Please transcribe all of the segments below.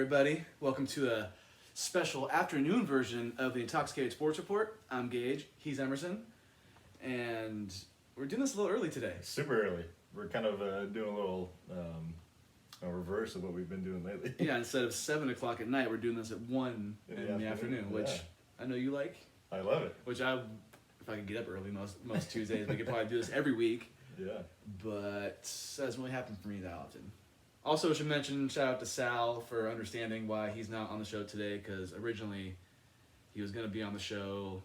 everybody. Welcome to a special afternoon version of the Intoxicated Sports Report. I'm Gage, he's Emerson, and we're doing this a little early today. Super early. We're kind of doing a little a reverse of what we've been doing lately. Yeah, instead of 7 o'clock at night, we're doing this at 1 in the afternoon, which I know you like. I love it. Which if I could get up early most Tuesdays, we could probably do this every week. Yeah. But that doesn't really happen for me that often. Also, I should mention, shout out to Sal for understanding why he's not on the show today, because originally he was going to be on the show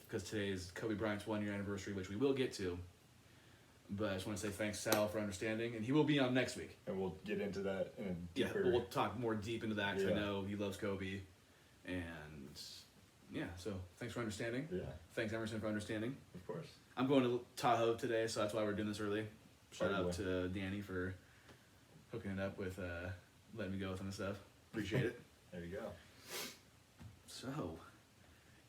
because today is Kobe Bryant's 1-year anniversary, which we will get to. But I just want to say thanks, Sal, for understanding, and he will be on next week. And we'll get into that in a Yeah, deeper... but we'll talk more deep into that because Yeah. I know he loves Kobe. And yeah, so thanks for understanding. Yeah, Thanks, Emerson, for understanding. of course. I'm going to Tahoe today, so that's why we're doing this early. Shout out Probably. to Danny for hooking it up with letting me go with some stuff. Appreciate it. There you go. So,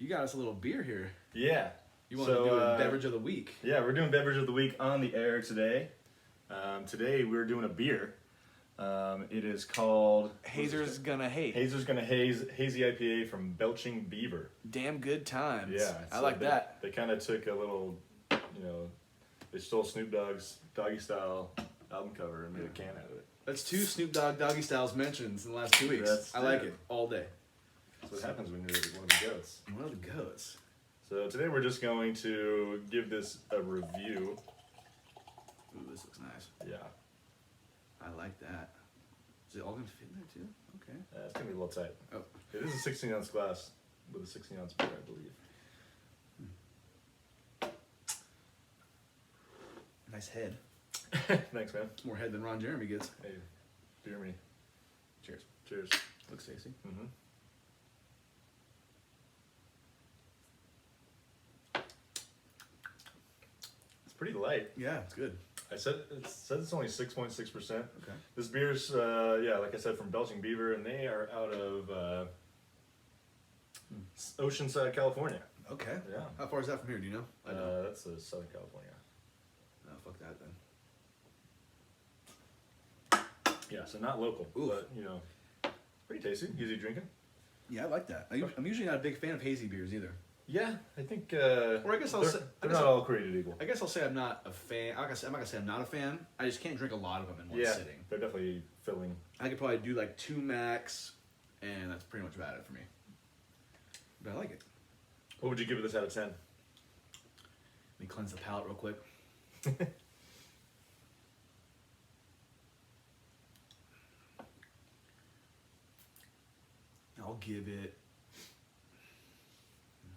you got us a little beer here. Yeah. You want to do a beverage of the week? Yeah, we're doing Beverage of the Week on the air today. Today we're doing a beer. It is called... Hazer's Gonna Hate. Hazer's Gonna Hazy IPA from Belching Beaver. Damn good times. Yeah. I so like that. They kind of took a little, they stole Snoop Dogg's Doggy Style album cover and made a can out of it. That's 2 Snoop Dogg Doggy Styles mentions in the last 2 weeks. I like it all day. That's what happens when you're one of the goats. One of the goats. So today we're just going to give this a review. Ooh, this looks nice. Yeah, I like that. Is it all gonna fit in there too? Okay. it's gonna be a little tight. Oh. It is a 16-ounce glass with a 16-ounce beer, I believe. Nice head. Thanks, man. More head than Ron Jeremy gets. Hey, beer me. Cheers. Cheers. Looks tasty. Mm-hmm. It's pretty light. Yeah, it's good. It says it's only 6.6%. Okay. This beer's, like I said, from Belching Beaver, and they are out of Oceanside, California. Okay. Yeah. How far is that from here? Do you know? I don't. That's Southern California. No, fuck that then. Yeah, so not local, Oof. but pretty tasty, easy drinking. Yeah, I like that. I'm usually not a big fan of hazy beers either. Yeah, I think. Or I guess I'll say they're not all created equal. I guess I'll say I'm not a fan. I'm not gonna say I'm not a fan. I just can't drink a lot of them in one Yeah, sitting. they're definitely filling. I could probably do like 2 max, and that's pretty much about it for me. But I like it. What would you give this out of 10? Let me cleanse the palate real quick. I'll give it.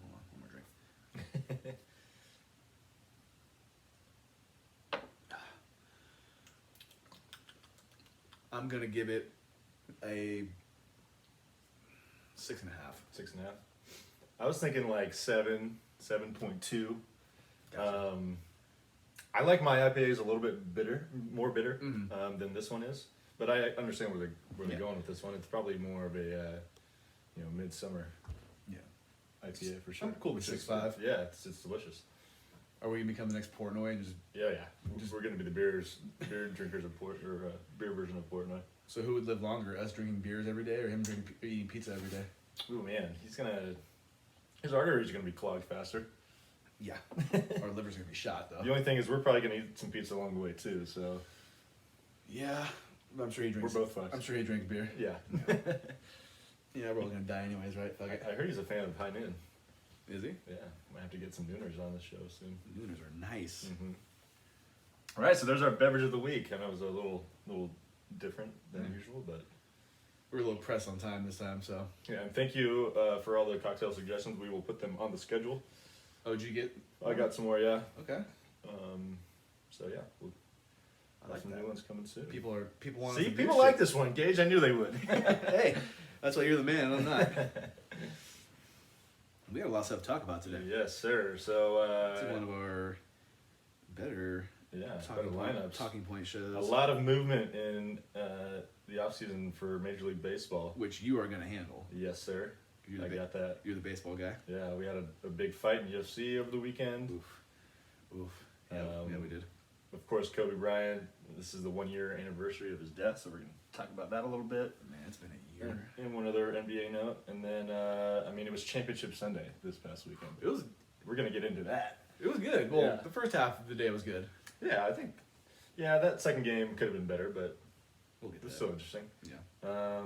Hold on, one more drink. I'm gonna give it a 6.5. 6.5. I was thinking like 7.2. Gotcha. I like my IPAs a little bit bitter, more bitter Mhm. than this one is. But I understand where they're Yeah. going with this one. It's probably more of a midsummer Yeah. IPA for sure. I'm cool with 6.5. Yeah, it's delicious. Are we gonna become the next Portnoy? And just Yeah. We're gonna be the beer drinkers of Port, or beer version of Portnoy. so who would live longer? Us drinking beers every day, or him eating pizza every day? Ooh man, his arteries are gonna be clogged faster. Yeah. Our liver's gonna be shot though. The only thing is we're probably gonna eat some pizza along the way too. So Yeah. But I'm sure he drinks. we're both fucked. I'm sure he drinks beer. Yeah. Yeah, we're all gonna die anyways, right? Fuck I it. heard he's a fan of High Noon. Is he? Yeah, might have to get some Nooners on the show soon. Nooners are nice. All right, so there's our beverage of the week. I know it was a little different than Yeah. usual, but We're a little pressed on time this time, so. yeah. And thank you for all the cocktail suggestions. We will put them on the schedule. Oh, did you get? I got some more, yeah. Okay. So yeah, we'll I have like some that. new ones coming soon. People want. See, people like this one, Gage. I knew they would. Hey, that's why you're the man. I'm not. We got a lot of stuff to talk about today. Yes, sir. So It's one of our better lineups. talking point shows. A lot of movement in the off season for Major League Baseball. Which you are gonna handle. Yes, sir. You're I the, got that. you're the baseball guy. Yeah, we had a big fight in UFC over the weekend. Oof. Yeah, yeah, we did. Of course, Kobe Bryant. This is the 1-year anniversary of his death, so we're gonna talk about that a little bit. Man, it's been a year. out, and then it was Championship Sunday this past weekend. It was We're gonna get into that. good. Well, Yeah. the first half of the day was good. Yeah, I think. Yeah, that second game could have been better, but We'll get it was there. still interesting. Yeah.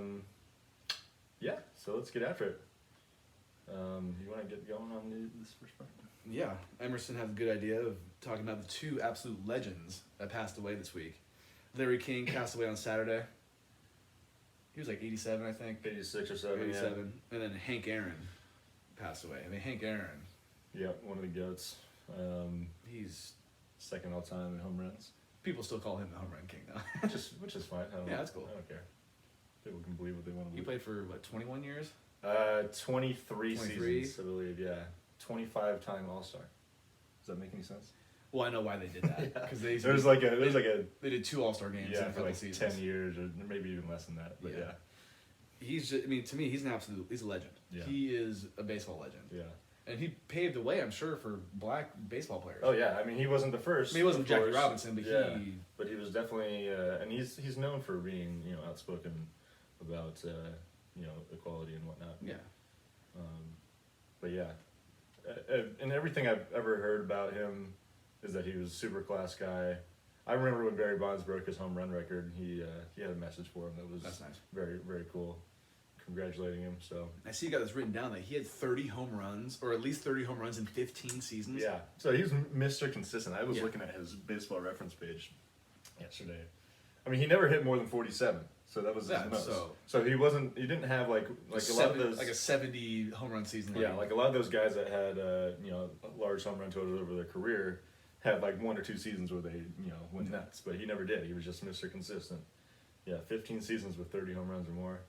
Yeah. So let's get after it. You want to get going on this first part? Yeah, Emerson has a good idea of talking about the two absolute legends that passed away this week. Larry King passed away on Saturday. He was like 87, I think. 86 or 7. 87. And then Hank Aaron passed away. I mean, Hank Aaron, Yeah, one of the goats. he's... Second all time in home runs, People still call him the home run king, though. which is fine. I don't Yeah, know. that's cool. I don't care. People can believe what they want to He believe. played for, what, 21 years? 23 23? seasons, I believe. Yeah, 25-time All-Star. Does that make any sense? Well, I know why they did that. Yeah. Because they There's like a they did 2 All-Star games in a for couple like seasons. 10 years or maybe even less than that. But Yeah. yeah, He's just, I mean, to me, he's a legend. Yeah. He is a baseball legend. yeah. And he paved the way, I'm sure, for black baseball players. Oh yeah, I mean he wasn't the first. I mean, he wasn't of Jackie course. Robinson, but Yeah. he... But he was definitely, and he's known for being outspoken about equality and whatnot. Yeah. But yeah, and everything I've ever heard about him is that he was a super class guy. I remember when Barry Bonds broke his home run record, he had a message for him that was That's nice. very, very cool, congratulating him. So I see you got this written down that he had 30 home runs, or at least 30 home runs in 15 seasons. yeah, so he was Mr. Consistent. I was Yeah. looking at his baseball reference page yesterday. I mean, he never hit more than 47, so that was his Yeah, most. so- So he didn't have like a lot of those. Like a 70 home run season. Yeah, like a lot of those guys that had large home run totals over their career had like 1 or 2 seasons where they went nuts, but he never did. He was just Mr. Consistent. Yeah, 15 seasons with 30 home runs or more.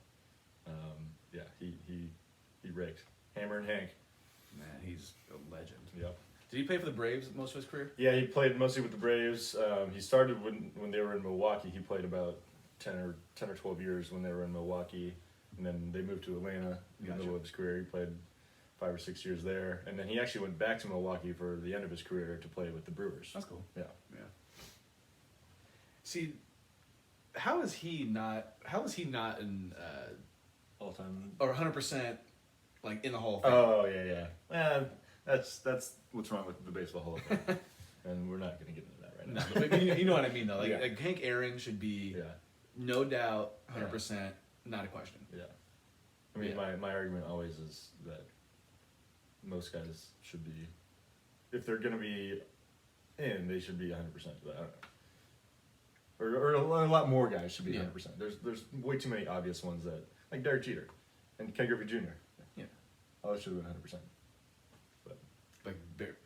Yeah, he raked. Hammer and Hank. Man, he's a legend. Yep. Did he play for the Braves most of his career? Yeah, he played mostly with the Braves. He started when they were in Milwaukee. He played about 10 or 12 years when they were in Milwaukee, and then they moved to Atlanta in the Gotcha. middle of his career. He played 5 or 6 years there, and then he actually went back to Milwaukee for the end of his career to play with the Brewers. That's cool. Yeah. Yeah. See, how is he not in All time. or 100% like in the Hall of Fame? Oh yeah. That's what's wrong with the Baseball Hall of Fame, and we're not going to get into that right No, now. but you know what I mean though. Like, Yeah. like Hank Aaron should be Yeah. no doubt 100%, not a question. Yeah. I mean, Yeah. my argument always is that most guys should be, if they're going to be in, they should be 100%. But I don't know. Or a lot more guys should be Yeah. 100%. There's way too many obvious ones that, like Derek Jeter and Ken Griffey Jr. Yeah. All that should have been 100%. Like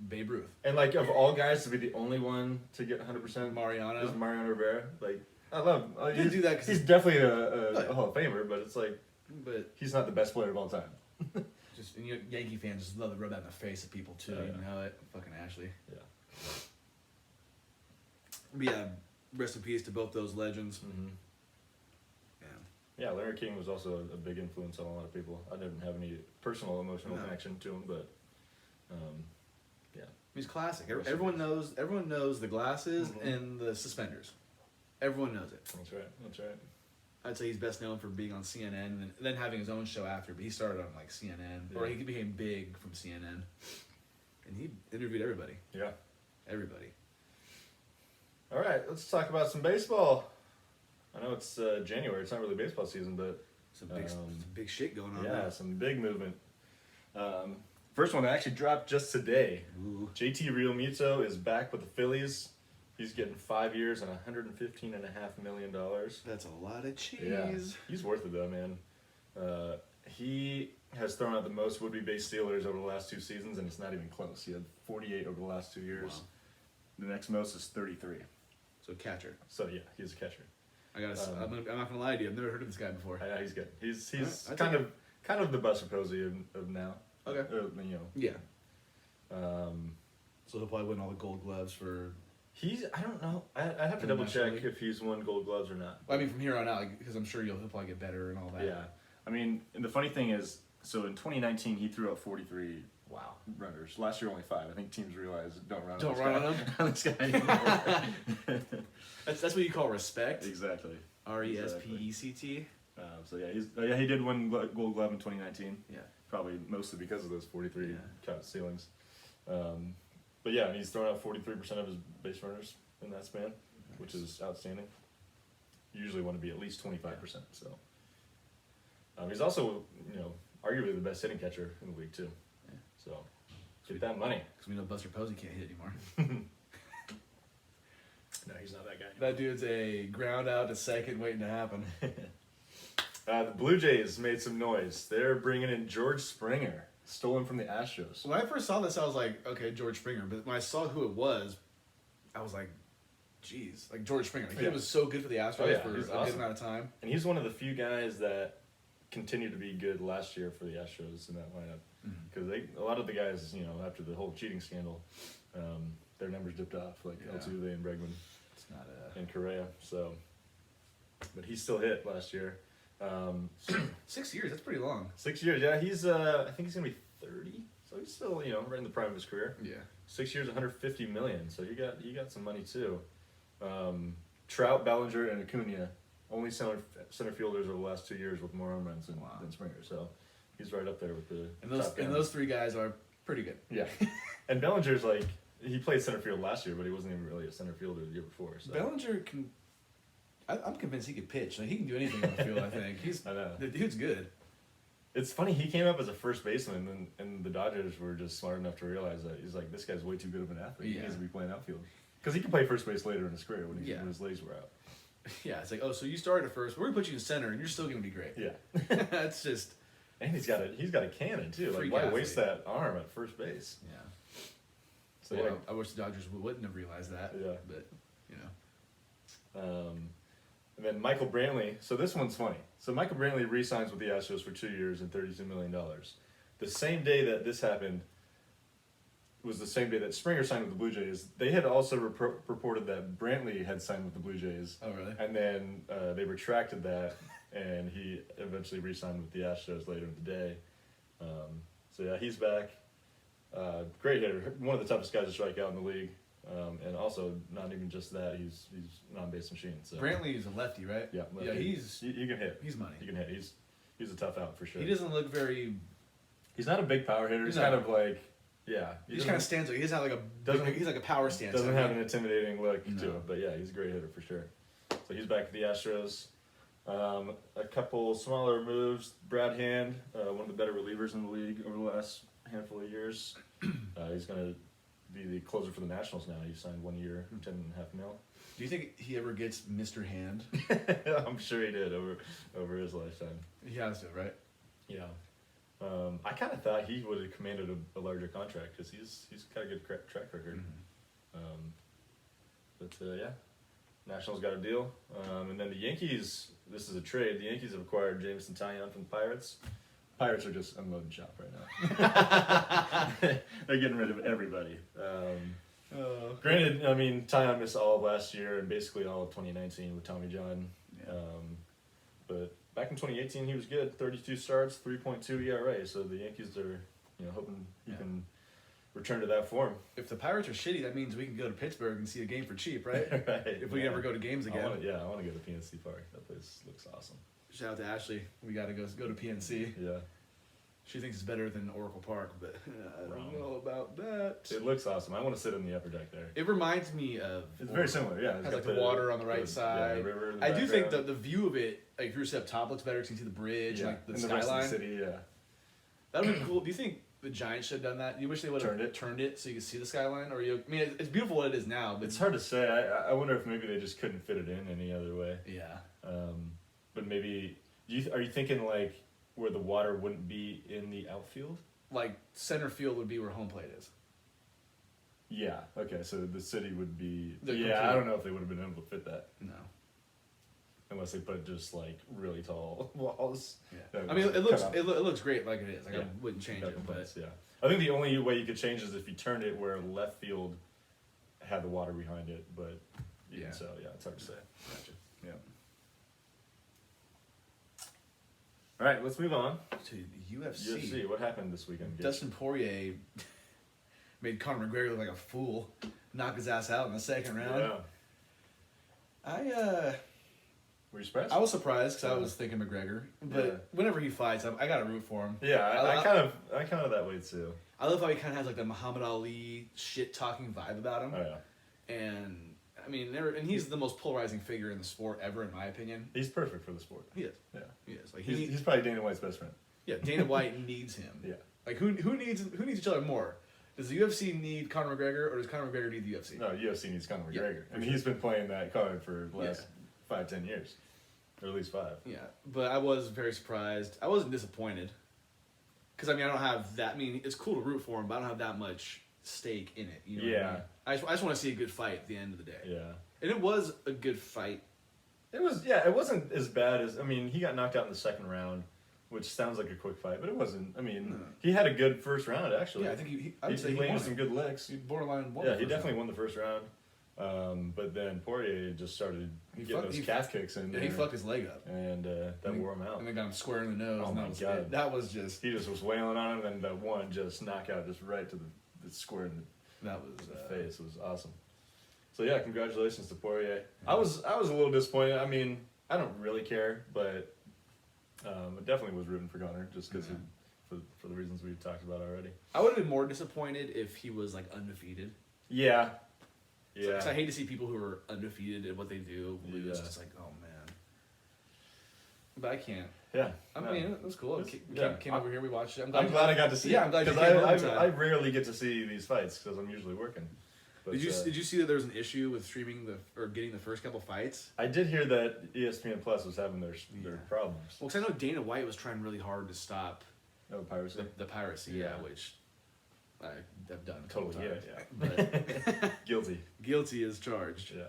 Babe Ruth, And like of all guys to be the only one to get 100% Mariano. is Mariano Rivera. Like I love him. Didn't do that 'cause he's definitely Oh, yeah. a Hall of Famer, but it's like But he's not the best player of all time. just and Yankee fans just love to rub that in the face of people too. Oh, You yeah. know it, fucking Ashley. Yeah. But yeah, rest in peace to both those legends. Mm-hmm. Yeah. Yeah, Larry King was also a big influence on a lot of people. I didn't have any personal emotional No. connection to him, but yeah. He's classic. Rest in Everyone peace. knows the glasses Mhm. and the suspenders. Everyone knows it. That's right. That's right. I'd say he's best known for being on CNN and then having his own show after. But he started on like CNN, or Yeah. he became big from CNN, and he interviewed everybody. Yeah. Everybody. All right, let's talk about some baseball. I know it's January. It's not really baseball season, but Some big shit going on. yeah, now. some big movement. First one that actually dropped just today. Ooh. JT Realmuto is back with the Phillies. He's getting 5 years and $115.5 million. That's a lot of cheese. Yeah, he's worth it though, man. He has thrown out the most would-be base stealers over the last 2 seasons, and it's not even close. He had 48 over the last 2 years. Wow. The next most is 33. So catcher. So yeah, he's a catcher. I gotta. Um, I'm not gonna lie to you. I've never heard of this guy before. Yeah, he's good. He's Alright, kind of the Buster Posey of now. Okay. Yeah. So he'll probably win all the Gold Gloves for. I don't know. I have to double check Internationally? if he's won Gold Gloves or not. I mean, from here on out, because I'm sure he'll probably get better and all that. Yeah, I mean, and the funny thing is, so in 2019 he threw out 43 runners. Last year only 5. I think teams realize don't run. Don't on run this on guy. On this guy anymore. That's what you call respect. Exactly. RESPECT. So yeah, he did win Gold Glove in 2019. Yeah. Probably mostly because of those 43 Yeah. cut ceilings. But yeah, and he's thrown out 43% of his base runners in that span, which is outstanding. You usually want to be at least 25%. So he's also, arguably the best hitting catcher in the league too. Yeah. So get that money. Because we know Buster Posey can't hit anymore. No, he's not that guy anymore. That dude's a ground out to second waiting to happen. The Blue Jays made some noise. They're bringing in George Springer, stolen from the Astros. When I first saw this, I was like, okay, George Springer. But when I saw who it was, I was like, geez, like George Springer. Like, he was so good for the Astros for he's a awesome. good amount of time. And he's one of the few guys that continued to be good last year for the Astros in that lineup. Because a lot of the guys, after the whole cheating scandal, their numbers dipped off, like Altuve and Bregman It's not and Correa. So, but he still hit last year. 6 years. That's pretty long. 6 years, yeah. He's I think he's gonna be 30, so he's still right in the prime of his career. Yeah. 6 years, 150 million. So you got some money too. Trout, Bellinger, and Acuna, only center fielders over the last 2 years with more home runs than Springer. So he's right up there with the top guys. Those three guys are pretty good. Yeah, and Bellinger's like he played center field last year, but he wasn't even really a center fielder the year before. So. Bellinger can. I'm convinced he could pitch. Like, he can do anything on the field. I think I know. The dude's good. It's funny, he came up as a first baseman, and the Dodgers were just smart enough to realize that he's like, this guy's way too good of an athlete. He needs to be playing outfield because he can play first base later in his career when his legs were out. Yeah, it's like, oh, so you started at first. We're gonna put you in center, and you're still gonna be great. Yeah, That's just. and he's got a cannon too. Like, why waste that arm at first base? Yeah. So Well, I wish the Dodgers wouldn't have realized that. Yeah. But And then Michael Brantley. So this one's funny. So Michael Brantley re-signs with the Astros for 2 years and $32 million. The same day that this happened was the same day that Springer signed with the Blue Jays. They had also reported that Brantley had signed with the Blue Jays. Oh, really? And then they retracted that, and he eventually re-signed with the Astros later in the day. So yeah, he's back. Great hitter. One of the toughest guys to strike out in the league. And also, not even just that, he's non-base machine. So. Brantley is a lefty, right? Yeah, Yeah, he can hit. He's money. He can hit. He's a tough out for sure. He doesn't look very. He's not a big power hitter. He's kind of like, yeah. He just kind of stands. He doesn't have like he's like a power stance. Doesn't have an intimidating look to him, but yeah, he's a great hitter for sure. So he's back at the Astros. A couple smaller moves. Brad Hand, one of the better relievers in the league over the last handful of years. He's gonna be the closer for the Nationals now. He signed 1 year, $10.5 million. Do you think he ever gets Mr. Hand? I'm sure he did over his lifetime. He has to, right? Yeah. I kind of thought he would have commanded a larger contract because he's got a good track record. Mm-hmm. Yeah, Nationals got a deal. And then the Yankees, this is a trade. The Yankees have acquired Jameson Taillon from the Pirates. Pirates are just unloading shop right now. They're getting rid of everybody. Granted, I mean, Taillon missed all of last year and basically all of 2019 with Tommy John. Yeah. But back in 2018, he was good. 32 starts, 3.2 ERA. So the Yankees are, hoping he can return to that form. If the Pirates are shitty, that means we can go to Pittsburgh and see a game for cheap, right? Right. If we ever go to games again. I want to go to PNC Park. That place looks awesome. Shout out to Ashley. We got to go to PNC. Yeah. She thinks it's better than Oracle Park, but I don't know about that. It looks awesome. I want to sit in the upper deck there. It reminds me of... It's very similar, yeah. It has like the water on the right side. Yeah, the river in the I do think background. the view of it, like if you're up top, looks better because you can see the bridge and like the and skyline. the rest of the city, yeah. That would be cool. Do you think the Giants should have done that? You wish they would have turned it so you could see the skyline? Or I mean, it's beautiful what it is now, but it's hard to say. I wonder if maybe they just couldn't fit it in any other way. Yeah. But maybe are you thinking like where the water wouldn't be in the outfield? Like center field would be where home plate is. Yeah. Okay. So the city would be. Complete. I don't know if they would have been able to fit that. No. Unless they put just like really tall walls. Yeah. I mean, it looks great like it is. Like I wouldn't change it, but yeah. I think the only way you could change is if you turned it where left field had the water behind it, but it's hard to say. Gotcha. Yeah. All right, let's move on to UFC. UFC. What happened this weekend? Dustin Poirier made Conor McGregor look like a fool, knocked his ass out in the second round. Yeah. Were you surprised? I was surprised because I was thinking McGregor, but Yeah. whenever he fights, I gotta root for him. Yeah, I kind of that way too. I love how he kind of has like the Muhammad Ali shit talking vibe about him, Oh yeah, and I mean, and he's the most polarizing figure in the sport ever, in my opinion. he's perfect for the sport. He is. Yeah, He is. Like he's probably Dana White's best friend. yeah, Dana White needs him. Yeah. Like who needs each other more? Does the UFC need Conor McGregor, or does Conor McGregor need the UFC? No, UFC needs Conor Yeah, McGregor. for I mean, sure. he's been playing that card for the last 5-10 years, or at least 5. Yeah, but I was very surprised. I wasn't disappointed. Because, I mean, I don't have that... I mean, it's cool to root for him, but I don't have that much stake in it. You know what I mean? I just want to see a good fight at the end of the day. Yeah. And it was a good fight. It was, yeah, it wasn't as bad as, I mean, he got knocked out in the second round, which sounds like a quick fight, but it wasn't. I mean, he had a good first round, actually. Yeah, I think he he landed won some it. good licks. He borderline won Yeah, the he first definitely round. won the first round. But then Poirier just started He getting fucked- those he- calf kicks in Yeah, there. he fucked his leg up. And that wore him out. And they got him square in the nose. Oh and my that was God. it. That was just... He just was wailing on him, and then that one just knockout just right to the square in That was... the face. It was awesome. So yeah, congratulations to Poirier. I was a little disappointed. I mean, I don't really care, but I definitely was rooting for Conor just because for the reasons we've talked about already. I would have been more disappointed if he was, like, undefeated. Yeah. Yeah. Because I hate to see people who are undefeated at what they do. Yeah. It's just like, oh, man. But I can't. Yeah. I no. mean, it was cool. It's- Came over here, we watched it. I'm glad I got to see it. Yeah, I'm glad you because came over I time. rarely get to see these fights because I'm usually working. But, Did you see that there was an issue with streaming or getting the first couple fights? I did hear that ESPN Plus was having their problems. Well, because I know Dana White was trying really hard to stop Oh, piracy. the piracy, Yeah. which I've done a couple Totally, times. yeah. But Guilty. guilty as charged. Yeah.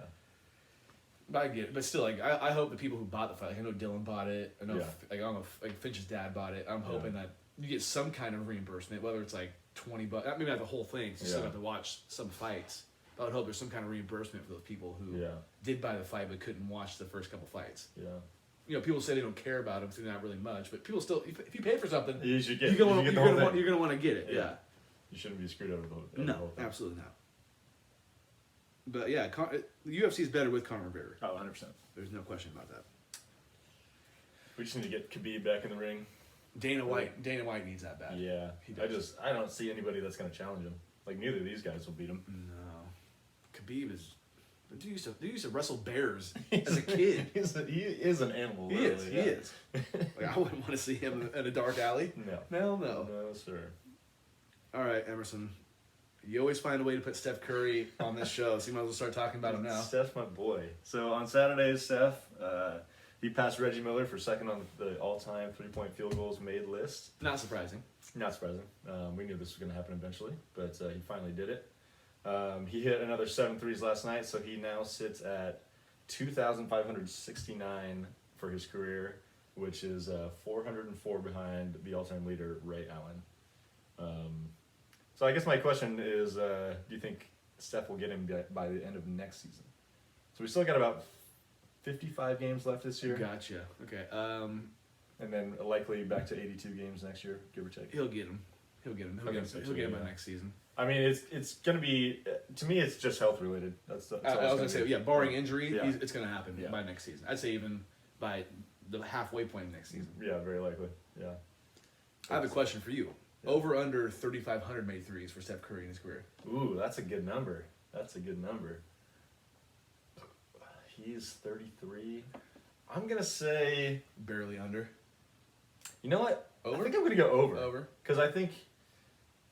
But I get it. But still, like I hope the people who bought the fight, like I know Dylan bought it. I know, Yeah. like I don't know, like Finch's dad bought it. I'm hoping that you get some kind of reimbursement, whether it's like $20. Maybe not the whole thing. 'Cause you still Yeah. have to watch some fights. But I would hope there's some kind of reimbursement for those people who Yeah. did buy the fight but couldn't watch the first couple fights. Yeah. You know, people say they don't care about them, so they're not really much. But people still, if you pay for something, You should get. you're gonna you should get the whole thing. you're gonna want to get it. Yeah. Yeah. You shouldn't be screwed over the whole the No, whole thing. absolutely not. But yeah, the UFC is better with Conor McGregor. Oh, 100%. There's no question about that. We just need to get Khabib back in the ring. Dana White needs that bad. Yeah. He does. I don't see anybody that's going to challenge him. Like, neither of these guys will beat him. No, Khabib is. Dude used to wrestle bears as a kid. He is an animal. He really, is. yeah. He is. Like, I wouldn't want to see him in a dark alley. No. Hell no. No, sir. All right, Emerson. You always find a way to put Steph Curry on this show, so you might as well start talking about him now. Steph's my boy. So on Saturdays, Steph, he passed Reggie Miller for second on the all-time three-point field goals made list. Not surprising. Not surprising. We knew this was going to happen eventually, but he finally did it. He hit another 7 threes last night, so he now sits at 2,569 for his career, which is 404 behind the all-time leader, Ray Allen. So I guess my question is, do you think Steph will get him by the end of next season? So we still got about 55 games left this year. Gotcha. Okay. And then likely back to 82 games next year, give or take. He'll get him. He'll get him. He'll Okay, get him. so He'll get him by yeah. next season. I mean, it's going to be, to me, it's just health related. That's all I was it's gonna say, be. yeah, barring injury, Yeah. it's gonna happen Yeah. by next season. I'd say even by the halfway point of next season. Yeah, very likely. Yeah. I have a question for you. Yeah. Over under 3,500 made threes for Steph Curry in his career. Ooh, that's a good number. That's a good number. He's 33. I'm going to say, Barely under. you know what? Over? I think I'm going to go over. Over. Because I think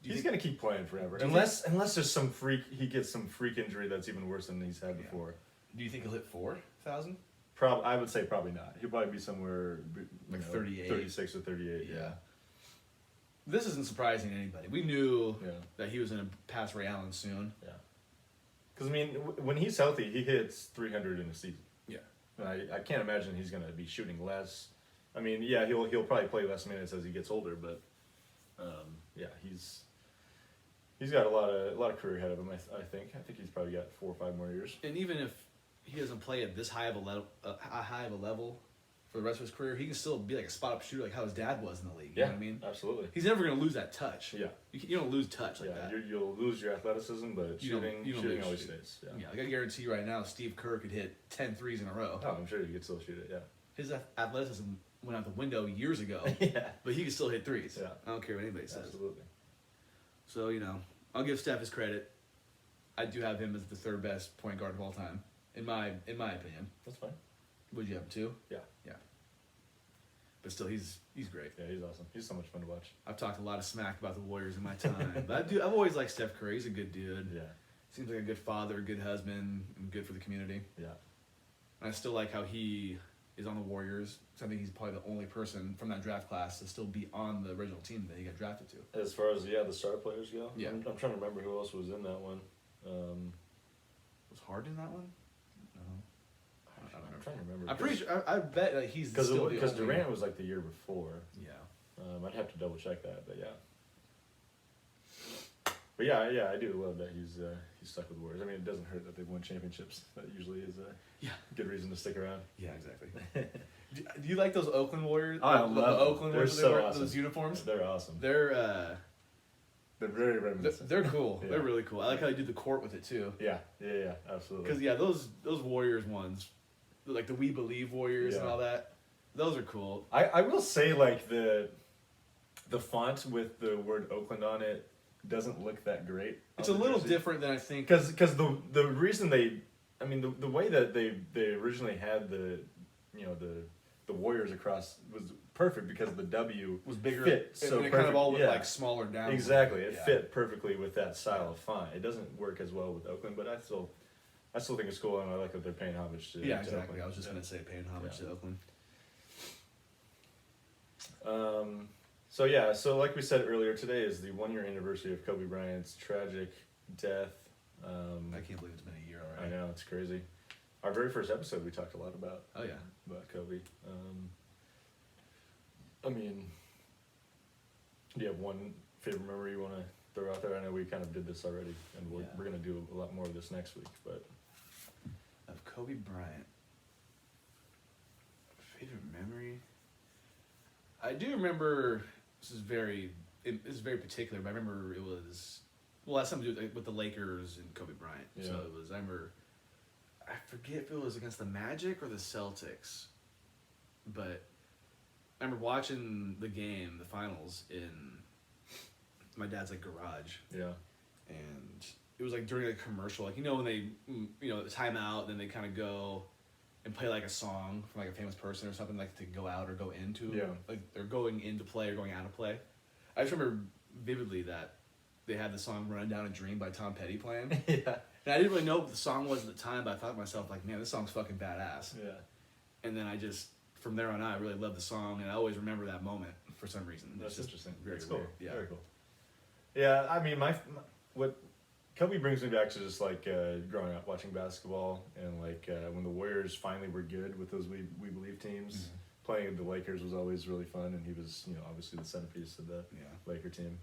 Do you he's think- going to keep playing forever. Do you Unless there's some freak, he gets some freak injury that's even worse than he's had Yeah. before. Do you think he'll hit 4,000? I would say probably not. He'll probably be somewhere Like 38. 36 or 38. Yeah. This isn't surprising to anybody. We knew Yeah. that he was going to pass Ray Allen soon. Yeah. Because, I mean, when he's healthy, he hits 300 in a season. Yeah. I can't imagine he's going to be shooting less. I mean, yeah, he'll probably play less minutes as he gets older, but yeah, he's got a lot of career ahead of him. I think he's probably got 4 or 5 more years. And even if he doesn't play at this high of a level for the rest of his career, he can still be like a spot up shooter like how his dad was in the league. You Yeah, know what I mean? absolutely. He's never gonna lose that touch. Yeah. You don't lose touch like that. You'll lose your athleticism, but You don't shooting lose always shooting. stays. Yeah, like I guarantee you right now, Steve Kerr could hit 10 threes in a row. Oh, I'm sure you could still shoot it. Yeah. His athleticism went out the window years ago, Yeah. but he can still hit threes. Yeah. I don't care what anybody says. Absolutely. So, I'll give Steph his credit. I do have him as the third best point guard of all time, in my opinion. That's fine. Would you have him too? Yeah. Yeah. But still, he's great. Yeah, he's awesome. He's so much fun to watch. I've talked a lot of smack about the Warriors in my time, but I've always liked Steph Curry. He's a good dude. Yeah. Seems like a good father, a good husband, and good for the community. Yeah. And I still like how he is on the Warriors. So I think he's probably the only person from that draft class to still be on the original team that he got drafted to. As far as the star players go, Yeah. I'm trying to remember who else was in that one. Was Harden in that one? No. I don't I'm remember. trying to remember. I'm pretty sure. I bet that he's Because still the only. Durant was like the year before. Yeah. I'd have to double check that, but yeah. But yeah, I do love that he's stuck with the Warriors. I mean, it doesn't hurt that they've won championships. That usually is a good reason to stick around. Yeah, exactly. Do you like those Oakland Warriors? I the love them. Oakland They're Warriors. so wear, awesome. Those uniforms. They're awesome. They're Very reminiscent. they're cool. Yeah. They're really cool. I like how they do the court with it too. Yeah, absolutely. Because those Warriors ones, like the We Believe Warriors and Yeah. all that, those are cool. I will say like the font with the word Oakland on it doesn't look that great. It's a little different than I think. Because the reason the way that they originally had the Warriors across was perfect because the W Was bigger, fit and so it kind perfect. of all went Yeah. like smaller down. Exactly, it Yeah. fit perfectly with that style of font. It doesn't work as well with Oakland, but I still think it's cool, and I like that they're paying homage to. Yeah, to exactly. Oakland. I was just gonna say paying homage Yeah. to Oakland. So like we said earlier, today is the 1 year anniversary of Kobe Bryant's tragic death. I can't believe it's been a year I already. know, it's crazy. Our very first episode, we talked a lot about Oh yeah. Kobe. I mean, do you have one favorite memory you want to throw out there? I know we kind of did this already, and we're going to do a lot more of this next week. But Of Kobe Bryant. Favorite memory? I do remember. This is very particular, but I remember it was. Well, it had something to do with the Lakers and Kobe Bryant. So Yeah. it was. I remember. I forget if it was against the Magic or the Celtics, but I remember watching the game, the finals, in my dad's like garage, yeah, and it was like during a commercial, like when they time out, then they kind of go and play like a song from like a famous person or something, like to go out or go into, Yeah. like they're going into play or going out of play. I just remember vividly that they had the song "Run Down a Dream" by Tom Petty playing, yeah, and I didn't really know what the song was at the time, but I thought to myself like, man, this song's fucking badass. yeah. And then I just from there on out, I really loved the song, and I always remember that moment for some reason. That's It's just interesting. Very That's cool. weird. Yeah. Very cool. Yeah, I mean, what Kobe brings me back to just like growing up watching basketball, and like when the Warriors finally were good with those We Believe teams. Mhm. Playing the Lakers was always really fun, and he was obviously the centerpiece of the Yeah. Laker team.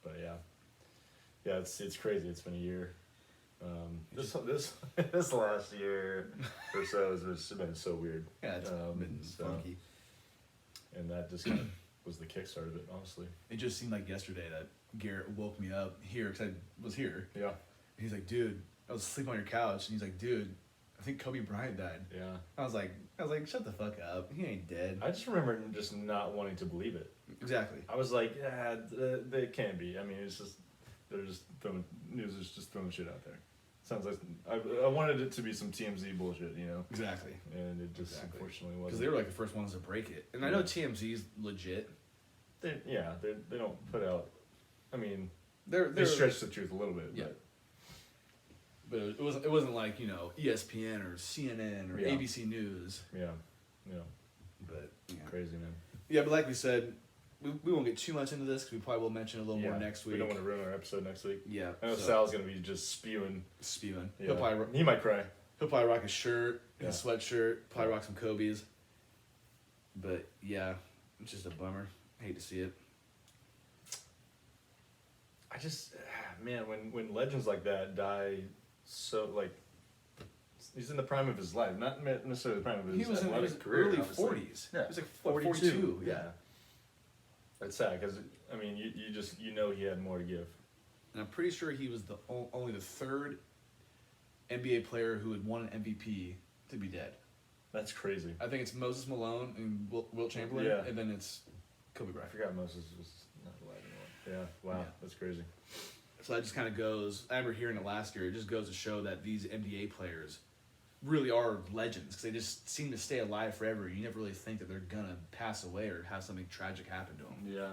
But yeah, it's crazy. It's been a year. This last year or so has been so weird. Yeah, it's been so- funky. And that just kind of was the kickstart of it, honestly. It just seemed like yesterday that Garrett woke me up here because I was here. Yeah, And he's like, dude, I was asleep on your couch. And he's like, dude, I think Kobe Bryant died. yeah. I was like, shut the fuck up. He ain't dead. I just remember just not wanting to believe it. Exactly. I was like, yeah, they can't be. I mean, it's just they're just throwing news is just throwing shit out there. Sounds like I wanted it to be some TMZ bullshit, Exactly. and it just Exactly. unfortunately Because wasn't. they were like the first ones to break it. And I know TMZ's legit. They don't put out. I mean, They're they stretch the truth a little bit. Yeah. But it wasn't like, ESPN or CNN or Yeah. ABC News. But yeah, But, yeah. crazy man. Yeah, but like we said, we won't get too much into this because we probably will mention a little more next week. We don't want to ruin our episode next week. Yeah. I know so- Sal's gonna be just spewing. Spewing. Yeah. He might cry. He'll probably rock a shirt and a Yeah. sweatshirt. Probably rock some Kobe's. But yeah, it's just a bummer. Hate to see it. I just, man, when legends like that die so he's in the prime of his life, not necessarily the prime of his He was in athletic his career. early obviously. 40s. Yeah, He was like 42. Yeah, that's sad because I mean, you just he had more to give. And I'm pretty sure he was only the third NBA player who had won an MVP to be dead. That's crazy. I think it's Moses Malone and Wilt Chamberlain, Yeah. and then it's Kobe I Bryant. forgot Moses was not alive anymore. Yeah, wow, Yeah. that's crazy. So that just kind of goes. I remember hearing it last year. It just goes to show that these NBA players really are legends because they just seem to stay alive forever. You never really think that they're gonna pass away or have something tragic happen to them. Yeah,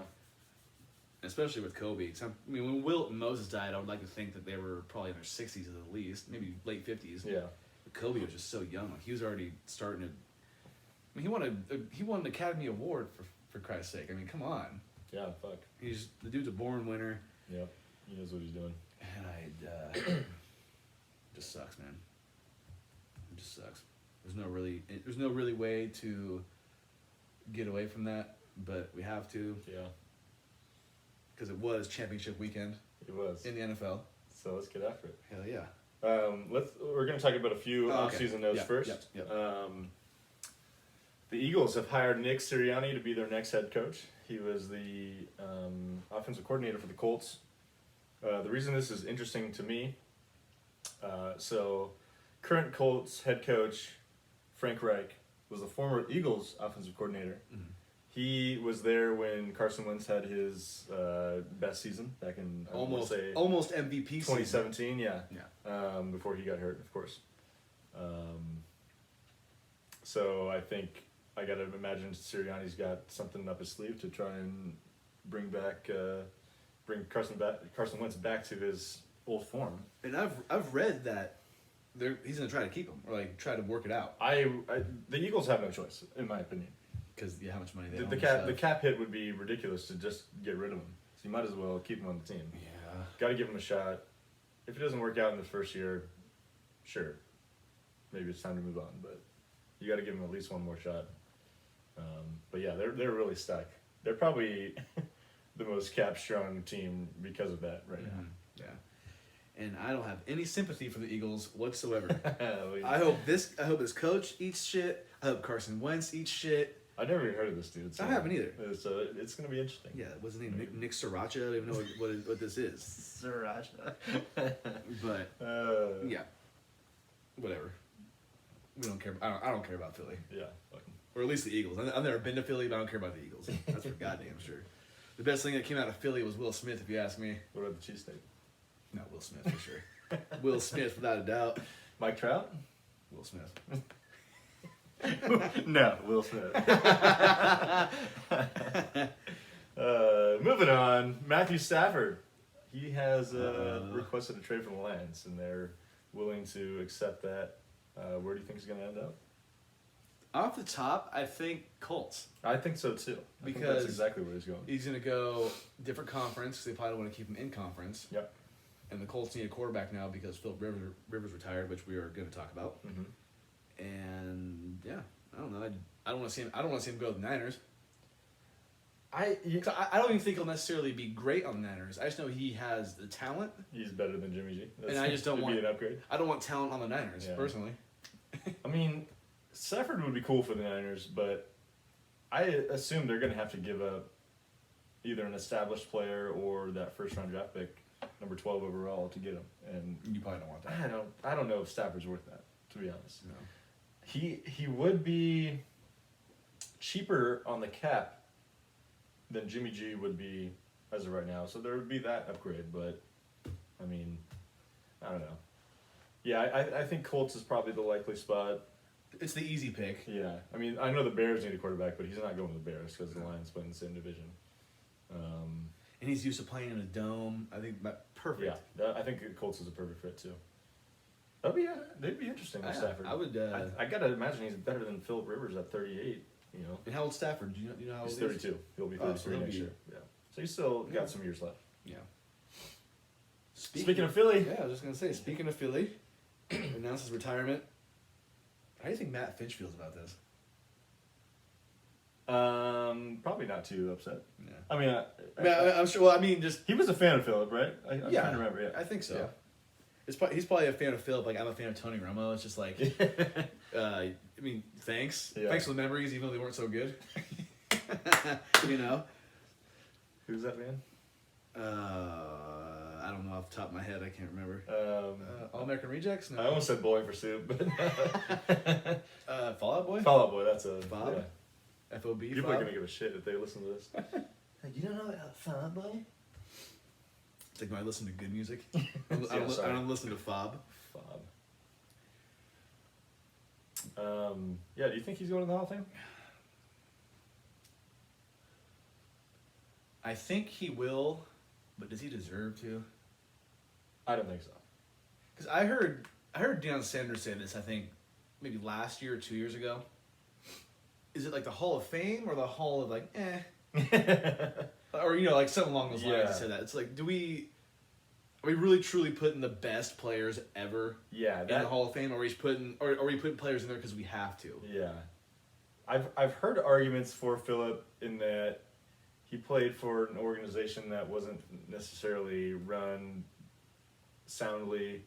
Especially with Kobe. I mean, when Wilt and Moses died, I would like to think that they were probably in their 60s at least, maybe late 50s. yeah. But Kobe was just so young. Like, he was already starting to. I mean, he won an Academy Award for Christ's sake. I mean, come on. Yeah, fuck. The dude's a born winner. Yep, he knows what he's doing. And just sucks, man. It just sucks. There's no really way to get away from that, but we have to Yeah, because it was championship weekend it was. in the NFL. So let's get after it. Hell yeah. We're going to talk about a few off-season notes first. Yep. The Eagles have hired Nick Sirianni to be their next head coach. He was the offensive coordinator for the Colts. The reason this is interesting to me, so current Colts head coach Frank Reich was the former Eagles offensive coordinator. Mhm. He was there when Carson Wentz had his best season back in I wanna say Almost MVP season. 2017. Yeah. Yeah. Before he got hurt, of course. So I think I got to imagine Sirianni's got something up his sleeve to try and bring Carson Wentz back to his old form. And I've read that he's gonna try to keep him or like try to work it out The Eagles have no choice, in my opinion. because how much money they The own. the cap hit would be ridiculous to just get rid of him. So you might as well keep him on the team. Yeah. Got to give him a shot. If it doesn't work out in the first year, sure, maybe it's time to move on. But you got to give him at least one more shot. But yeah, they're really stuck. They're probably the most cap strong team because of that right Mhm. Yeah. And I don't have any sympathy for the Eagles whatsoever. now. I hope this coach eats shit. I hope Carson Wentz eats shit. I've never even heard of this dude. So I haven't either. So it's gonna be interesting. Yeah, what's his name? Nick Sriracha. I don't even know what this is. Sriracha. But yeah, whatever. We don't care. I don't care about Philly, Yeah. Fucking. or at least the Eagles. I've never been to Philly, but I don't care about the Eagles. That's for goddamn sure. The best thing that came out of Philly was Will Smith, if you ask me. What about the cheesesteak? No, Will Smith for sure. Will Smith, without a doubt. Mike Trout? Will Smith. No, Will Smith. Moving on, Matthew Stafford. He has requested a trade from the Lions, and they're willing to accept that. Where do you think he's going to end up? Off the top, I think Colts. I think so too. I think Because- that's exactly where he's going. He's going to go different conference because they probably want to keep him in conference. Yep. And the Colts need a quarterback now because Philip Rivers retired, which we are going to talk about. Mm-hmm. And yeah, I don't know. I don't want to see him. I don't want to see him go to the Niners. I 'Cause I don't even think he'll necessarily be great on the Niners. I just know he has the talent. He's better than Jimmy G. And I just don't would want- be an upgrade. I don't want talent on the Niners Yeah. personally. I mean, Stafford would be cool for the Niners, but I assume they're going to have to give up either an established player or that first-round draft pick, number 12 overall, to get him. And You probably don't want that. I don't know if Stafford's worth that, to be honest. No. He would be cheaper on the cap than Jimmy G would be as of right now. So there would be that upgrade, but I mean, I don't know. Yeah, I think Colts is probably the likely spot. It's the easy pick. Yeah, I mean, I know the Bears need a quarterback, but he's not going to the Bears because the Lions play in the same division. And he's used to playing in a dome. I think that perfect. Yeah, I think Colts is a perfect fit too. They'd be interesting with Stafford. I would. I gotta imagine he's better than Philip Rivers at 38. You know, And how old's Stafford? Do you know how old he's he is? 32. He'll be Oh, 33 so he'll next be- year. Yeah, so he's still Yeah. got some years left. Yeah. Speaking of Philly, Yeah, I was just gonna say. Speaking of Philly, announced his retirement. How do you think Matt Finch feels about this? probably not too upset. Yeah. I mean, I'm sure. Well, I mean, just he was a fan of Philip, right? I'm yeah, trying to remember. Yeah, I think so. Yeah. He's probably a fan of Philip. Like I'm a fan of Tony Romo. It's just like, I mean, thanks, Yeah. thanks for the memories, even though they weren't so good. You know. Who's that man? I don't know off the top of my head. I can't remember. All American Rejects. No. I almost said Bowling for Soup, but Fall Out Boy. Fall Out Boy. That's a Bob? Yeah. FOB. People are Fob? gonna give a shit if they listen to this. You don't know Fall Out Boy? It's like when I listen to good music. Yeah, I sorry. don't listen to Fob. Fob. Yeah. Do you think he's going to the Hall of Fame? I think he will, but does he deserve to? I don't think so. Because I heard Deion Sanders say this. I think maybe last year or 2 years ago. Is it like the Hall of Fame or the Hall of like or like something along those lines? Yeah. He said that. It's like, are we really truly putting the best players ever Yeah. in the Hall of Fame, or are we putting players in there because we have to? Yeah. I've heard arguments for Philip in that he played for an organization that wasn't necessarily run soundly,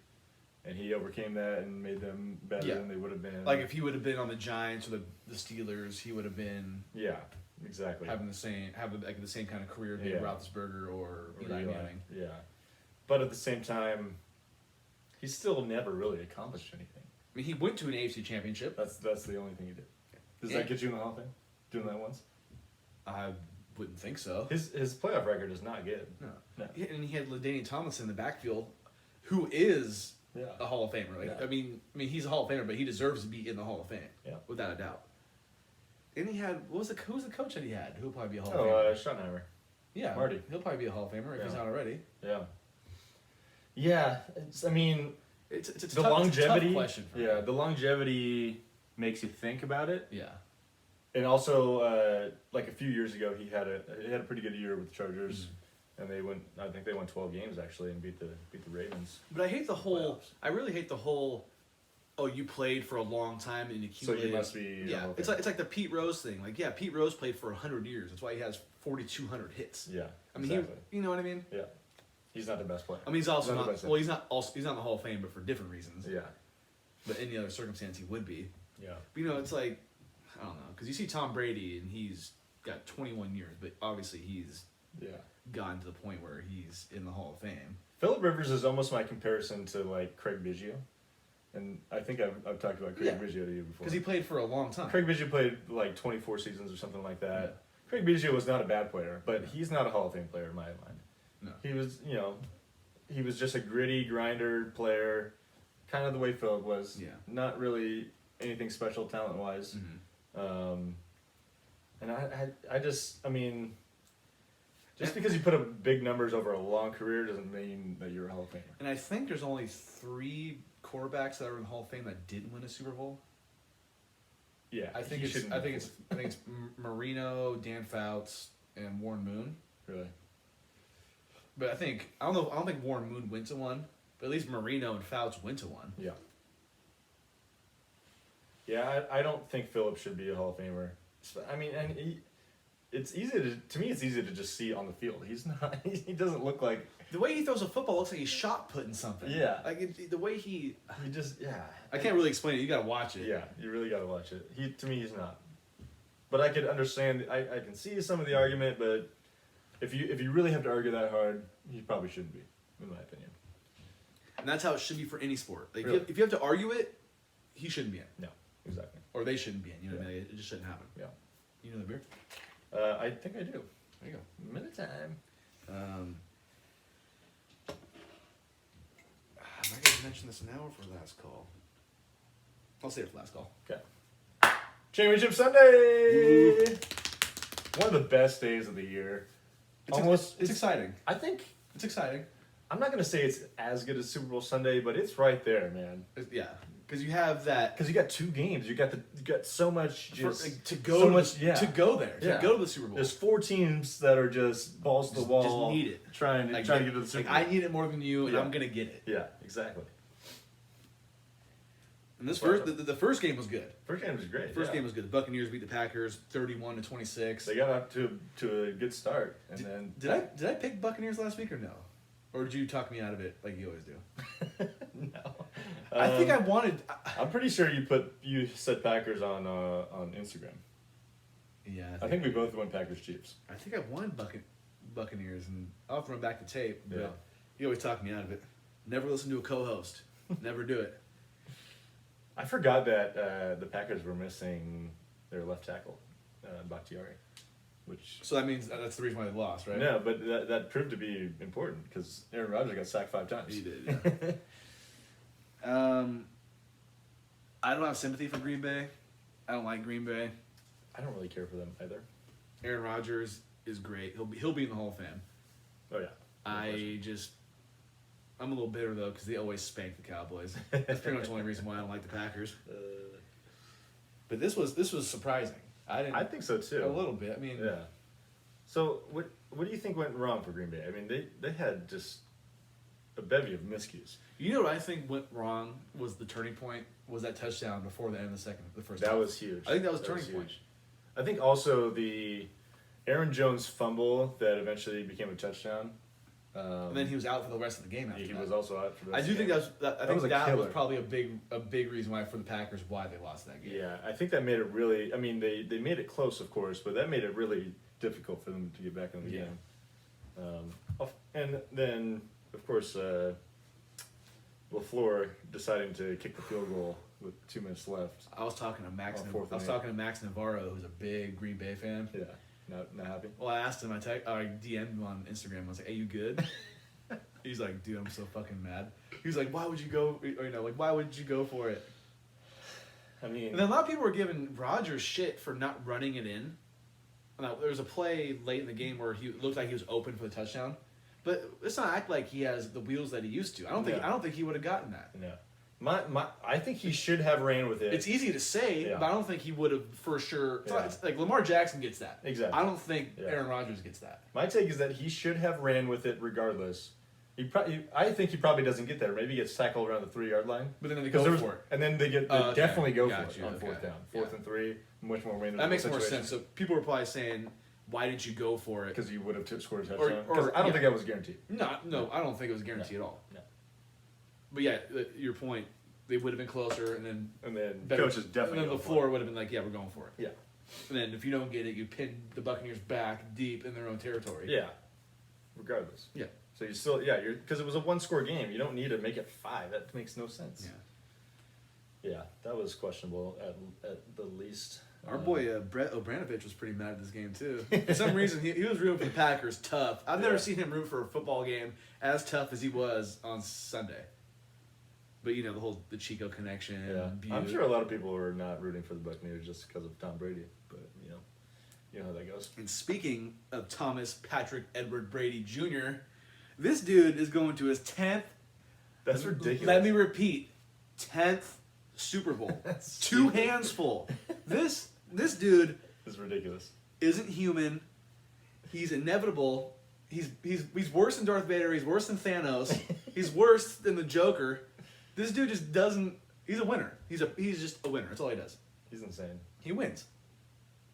and he overcame that and made them better Yeah. than they would have been. Like if he would have been on the Giants or the Steelers, he would have been Yeah, exactly. having the same kind of career as Yeah. Roethlisberger or Eli Manning. Yeah. But at the same time, he still never really accomplished anything. I mean, he went to an AFC Championship. That's the only thing he did. Does Yeah. that get you in the Hall of Fame? Doing that once? I wouldn't think so. His playoff record is not good. No. No. Yeah, and he had LaDainian Tomlinson in the backfield, who is Yeah. a Hall of Famer. Like, Yeah. I mean, he's a Hall of Famer, but he deserves to be in the Hall of Fame. Yeah. Without a doubt. And he had who was the coach that he had? Who'll probably be a Hall of Oh, Famer? Schottenheimer. Yeah, Marty. He'll probably be a Hall of Famer if he's Yeah. not already. Yeah. Yeah. It's a The tough, longevity. tough question. For Yeah, me. the longevity makes you think about it. Yeah. And also, like a few years ago, he had a pretty good year with the Chargers, and I think they won 12 games actually and beat the Ravens. But I hate the whole. Playoffs. I really hate the whole. Oh, you played for a long time and accumulated. So you must be. Yeah, it's like the Pete Rose thing. Like, yeah, Pete Rose played for 100 years. That's why he has 4,200 hits. Yeah. I mean, exactly. you know what I mean? Yeah. He's not the best player. I mean, he's also Not the not. best Well, he's not in the Hall of Fame, but for different reasons. Yeah. But any other circumstance, he would be. Yeah. But, it's like, I don't know, because you see Tom Brady and he's got 21 years, but obviously he's Yeah. gotten to the point where he's in the Hall of Fame. Philip Rivers is almost my comparison to like Craig Biggio, and I think I've talked about Craig Yeah. Biggio to you before. Because he played for a long time. Craig Biggio played like 24 seasons or something like that. Yeah. Craig Biggio was not a bad player, but he's not a Hall of Fame player in my mind. No. He was, he was just a gritty grinder player, kind of the way Philip was. Yeah. Not really anything special talent wise. Mhm. And just because you put up big numbers over a long career doesn't mean that you're a Hall of Famer. And I think there's only 3 quarterbacks that are in the Hall of Fame that didn't win a Super Bowl. Yeah, I think he it's shouldn't I be. think it's Marino, Dan Fouts, and Warren Moon. Really. But I don't think Warren Moon went to one, but at least Marino and Fouts went to one. Yeah. Yeah, I don't think Phillips should be a Hall of Famer. I mean, and it's easy to me. It's easy to just see on the field. He's not. He doesn't look like. The way he throws a football looks like he's shot putting something. Yeah. Like the way he. He just I can't really explain it. You gotta watch it. Yeah, you really got to watch it. To me, he's not. But I could understand. I can see some of the argument, but if you really have to argue that hard, he probably shouldn't be, in my opinion. And that's how it should be for any sport. Like Really? if you have to argue it, he shouldn't be in, No, exactly. or they shouldn't be in. You know what I Yeah. mean? It just shouldn't happen. Yeah. You know the beer? I think I do. There you go. Minute time. Am I going to mention this now or for last call? I'll say it for last call. Okay. Championship Sunday. One of the best days of the year. It's exciting. I think It's exciting. I'm not gonna say it's as good as Super Bowl Sunday, but it's right there, man. Yeah, because you have that Because you got 2 games. You got so much for, just to go so to, much. Yeah. to go there Yeah. to go to the Super Bowl. There's 4 teams that are just balls to the wall. Just need it. Trying to Like, get to the Super like, Bowl. I need it more than you, and Yeah. I'm gonna get it. Yeah, exactly. And this Well, the first game was good. First game was great. First yeah. game was good. The Buccaneers beat the Packers 31-26. They got off to a good start, and then Did I pick Buccaneers last week or no? Or did you talk me out of it like you always do? No. I think I wanted. I'm pretty sure you said Packers on Instagram. Yeah, I think we both went Packers Chiefs. I think I won Buccaneers, and I'll have to run back the tape. But Yeah. you always talk me out of it. Never listen to a co-host. Never do it. I forgot that the Packers were missing their left tackle, Bakhtiari, which. So that means that's the reason why they lost, right? No, but that proved to be important because Aaron Rodgers got sacked 5 times. He did. Yeah. I don't have sympathy for Green Bay. I don't like Green Bay. I don't really care for them either. Aaron Rodgers is great. He'll be in the Hall of Fame. Oh yeah. I'm a little bitter though because they always spank the Cowboys. That's pretty much the only reason why I don't like the Packers. But this was surprising. I think so too. A little bit. I mean, Yeah. So what do you think went wrong for Green Bay? I mean, they had just a bevy of miscues. you know what I think went wrong was the turning point was that touchdown before the end of the first. That half. was huge. I think that was turning point. huge. I think also the Aaron Jones fumble that eventually became a touchdown. And then he was out for the rest of the game. After He that. was also out for the I rest do of the think game. that was a was killer. probably a big reason why for the Packers why they lost that game. Yeah, I think that made it really. I mean, they made it close, of course, but that made it really difficult for them to get back in the Yeah. game. And then, of course, LaFleur deciding to kick the field goal with 2 minutes left. I was talking to Max. On fourth and eight. talking to Max Navarro, who's a big Green Bay fan. Yeah, not happy. Well, I asked him. I DM'd him on Instagram. I was like, "Hey, you good?" He's like, "Dude, I'm so fucking mad." He was like, "Why would you go? Or, why would you go for it?" I mean, And then a lot of people were giving Rodgers shit for not running it in. Now, there was a play late in the game where he looked like he was open for the touchdown, but let's not act like he has the wheels that he used to. I don't think he would have gotten that. no. I think he should have ran with it. It's easy to say, Yeah. but I don't think he would have for sure. Yeah. It's like Lamar Jackson gets that. Exactly. I don't think Yeah. Aaron Rodgers gets that. My take is that he should have ran with it regardless. I think he probably doesn't get there. Maybe he gets tackled around the 3-yard line. But then they 'Cause go there for was- it. And then they Okay. definitely go Got for it you. on Okay. 4th down. 4th Yeah. and 3, much more winnable That makes more situation. sense. So people were probably saying, "Why didn't you go for it?" Because you would have scored a Or- touchdown. or- 'Cause I don't yeah. think that was guaranteed. No, I don't think it was guaranteed at all. No. But yeah, your point, they would have been closer, and then And then better, coach is definitely and then going the for floor would have been like, "Yeah, we're going for it." it. Yeah. And then if you don't get it, you pin the Buccaneers back deep in their own territory. Yeah. Regardless. Yeah. So you still, because it was a 1-score game. You don't need to make it 5. That makes no sense. Yeah. Yeah, that was questionable at the least. Our boy Brett Obranovich was pretty mad at this game too. For some reason, he was rooting for the Packers tough. I've never Yeah. seen him root for a football game as tough as he was on Sunday. But the Chico connection. Yeah, Butte. I'm sure a lot of people were not rooting for the Buccaneers just because of Tom Brady, but you know how that goes. And speaking of Thomas Patrick Edward Brady Jr., this dude is going to his 10th. That's ridiculous. Let me repeat, 10th Super Bowl. That's 2 stupid. hands full. This dude It's ridiculous. isn't human. He's inevitable. He's worse than Darth Vader. He's worse than Thanos. He's worse than the Joker. This dude just doesn't. He's a winner. He's just a winner. That's all he does. He's insane. He wins.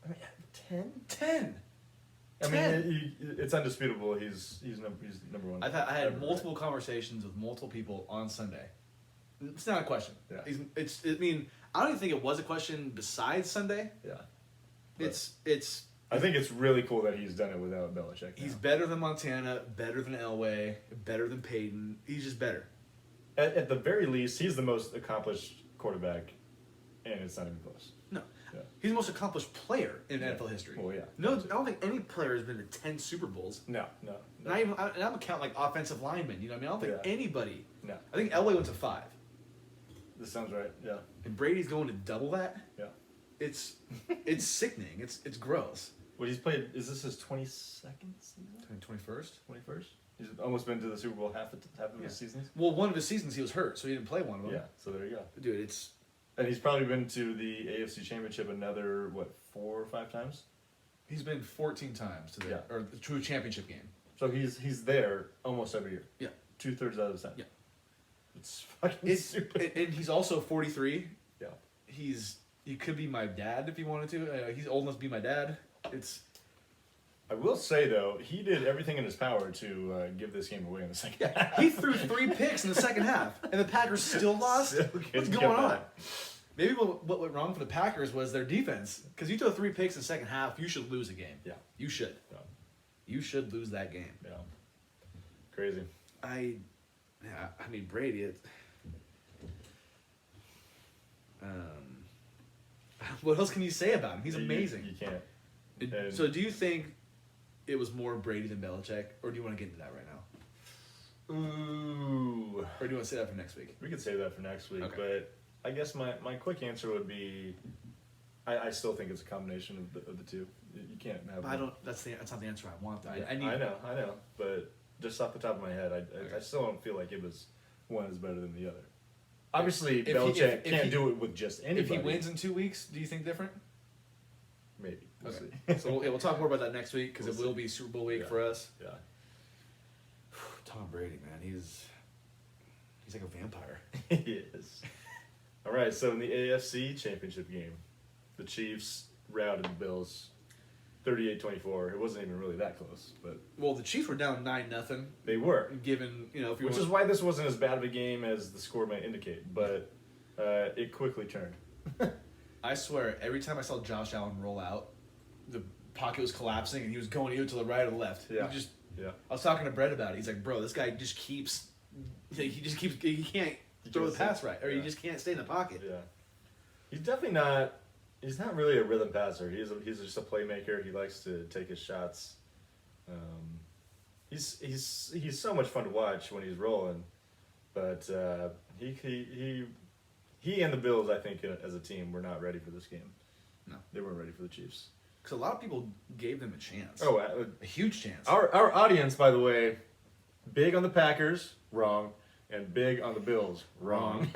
I mean, 10. 10. I 10. mean, it's undisputable. He's number one. I had ever, multiple conversations with multiple people on Sunday. It's not a question. Yeah. I don't even think it was a question besides Sunday. Yeah. It's. I think it's really cool that he's done it without Belichick. He's now. better than Montana, better than Elway, better than Peyton. He's just better. At the very least, he's the most accomplished quarterback, and it's not even close. No. Yeah. He's the most accomplished player in NFL history. Well, yeah. No, I don't think any player has been to 10 Super Bowls. No. Not even, and I'm count like offensive linemen. You know what I mean? I don't think Yeah. anybody. No. I think Elway went to 5. This sounds right. Yeah. And Brady's going to double that. Yeah. It's sickening. It's gross. What he's played? Is this his 22nd season? 21st. 21st? He's almost been to the Super Bowl half of Yeah. his seasons. Well, one of his seasons he was hurt, so he didn't play one of them. Yeah. So there you go. Dude, it's And he's probably been to the AFC Championship another 4 or 5 times. he's been 14 times to the Yeah. or to a championship game. So he's there almost every year. Yeah. 2/3 out of the time. Yeah. It's fucking It's stupid. and he's also 43. Yeah. He could be my dad if he wanted to. He's old enough to be my dad. It's I will say though, he did everything in his power to give this game away in the second half. He threw 3 picks in the second half, and the Packers still lost. Still What's couldn't going come on? back. Maybe what went wrong for the Packers was their defense. Because you throw 3 picks in the second half, you should lose a game. Yeah. You should. Yeah. You should lose that game. Yeah. Crazy. I mean Brady. What else can you say about him? He's amazing. You can't. And- So do you think it was more Brady than Belichick, or do you want to get into that right now, Ooh. or do you want to say that for next week? We could save that for next week, Okay. but I guess my quick answer would be, I still think it's a combination of the two. You can't have. But I don't. That's not the answer I want. Though. I need. I know, but just off the top of my head, I Okay. still don't feel like one is better than the other. Obviously, If he- Belichick if can't he- do it with just anybody. If he wins in 2 weeks, do you think different? maybe. We'll Okay. see. So we'll talk more about that next week because We'll it will see. be Super Bowl week Yeah. for us. Yeah. Tom Brady, man, he's like a vampire. He is. All right, so in the AFC Championship game, the Chiefs routed the Bills 38-24. It wasn't even really that close, but Well, the Chiefs were down 9-0. they were. Given if you Which is why this wasn't as bad of a game as the score might indicate, but it quickly turned. I swear, every time I saw Josh Allen roll out, the pocket was collapsing and he was going either to the right or the left. Yeah. I was talking to Brett about it. He's like, bro, this guy just keeps. He can't throw the pass right, or he Yeah. just can't stay in the pocket. Yeah, he's definitely not. He's not really a rhythm passer. He's just a playmaker. He likes to take his shots. He's so much fun to watch when he's rolling, but he and the Bills, I think, as a team, were not ready for this game. No. They weren't ready for the Chiefs. Because a lot of people gave them a chance. Oh, A huge chance. our audience, by the way, big on the Packers, wrong, and big on the Bills, wrong.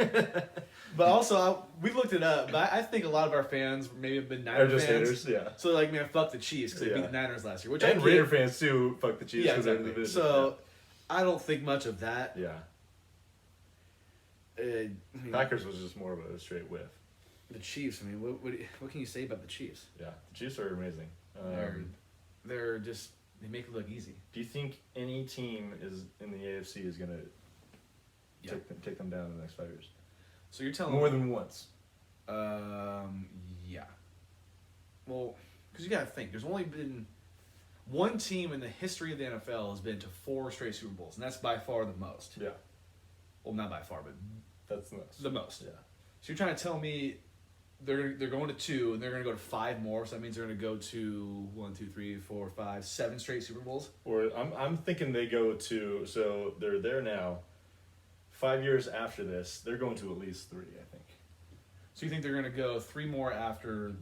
But also, we looked it up, but I think a lot of our fans maybe have been They're Niners just fans. haters, yeah. So, like, man, fuck the Chiefs because they beat Yeah. the Niners last year. Which And I Raider get. fans too. Fuck the Chiefs Yeah, because they're in the exactly. division. So, I don't think much of that. yeah. I mean, Packers was just more of a straight whiff. the Chiefs, I mean, what can you say about the Chiefs? Yeah, the Chiefs are amazing. They're just, they make it look easy. Do you think any team is in the AFC is gonna Yeah. take them down in the next 5 years? So you're telling More me. than once. Yeah. Well, because you got to think, there's only been one team in the history of the NFL has been to 4 straight Super Bowls, and that's by far the most. Yeah, Well, not by far, but that's nuts. the most. Yeah. So you're trying to tell me they're going to 2, and they're going to go to 5 more, so that means they're going to go to 1, 2, 3, 4, 5, 7 straight Super Bowls? Or I'm thinking they go to, so they're there now. 5 years after this, they're going to at least 3, I think. So you think they're going to go 3 more after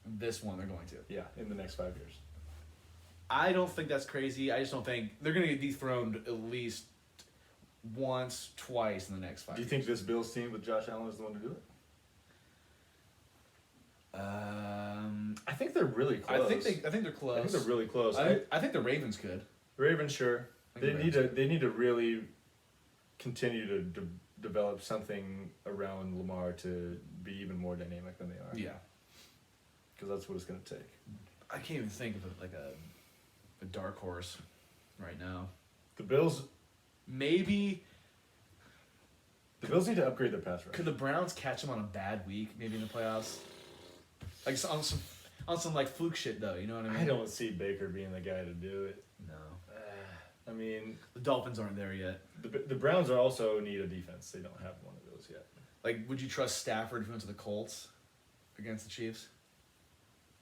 this one they're going to? Yeah, in the next 5 years. I don't think that's crazy. I just don't think they're going to get dethroned at least once, twice in the next 5 Do you years. think this Bills team with Josh Allen is the one to do it? I think they're really close. I think they're close. I think they're really close. I think the Ravens could. Ravens, sure. I They think need to really continue to develop something around Lamar to be even more dynamic than they are. Yeah. Because that's what it's going to take. I can't even think of a dark horse right now. The Bills Maybe need to upgrade their pass rush. could the Browns catch them on a bad week, maybe in the playoffs? Like on some like fluke shit though, you know what I mean? I don't see Baker being the guy to do it. No. I mean, The Dolphins aren't there yet. the Browns are also need a defense. They don't have one of those yet. Like, would you trust Stafford if he went to the Colts against the Chiefs?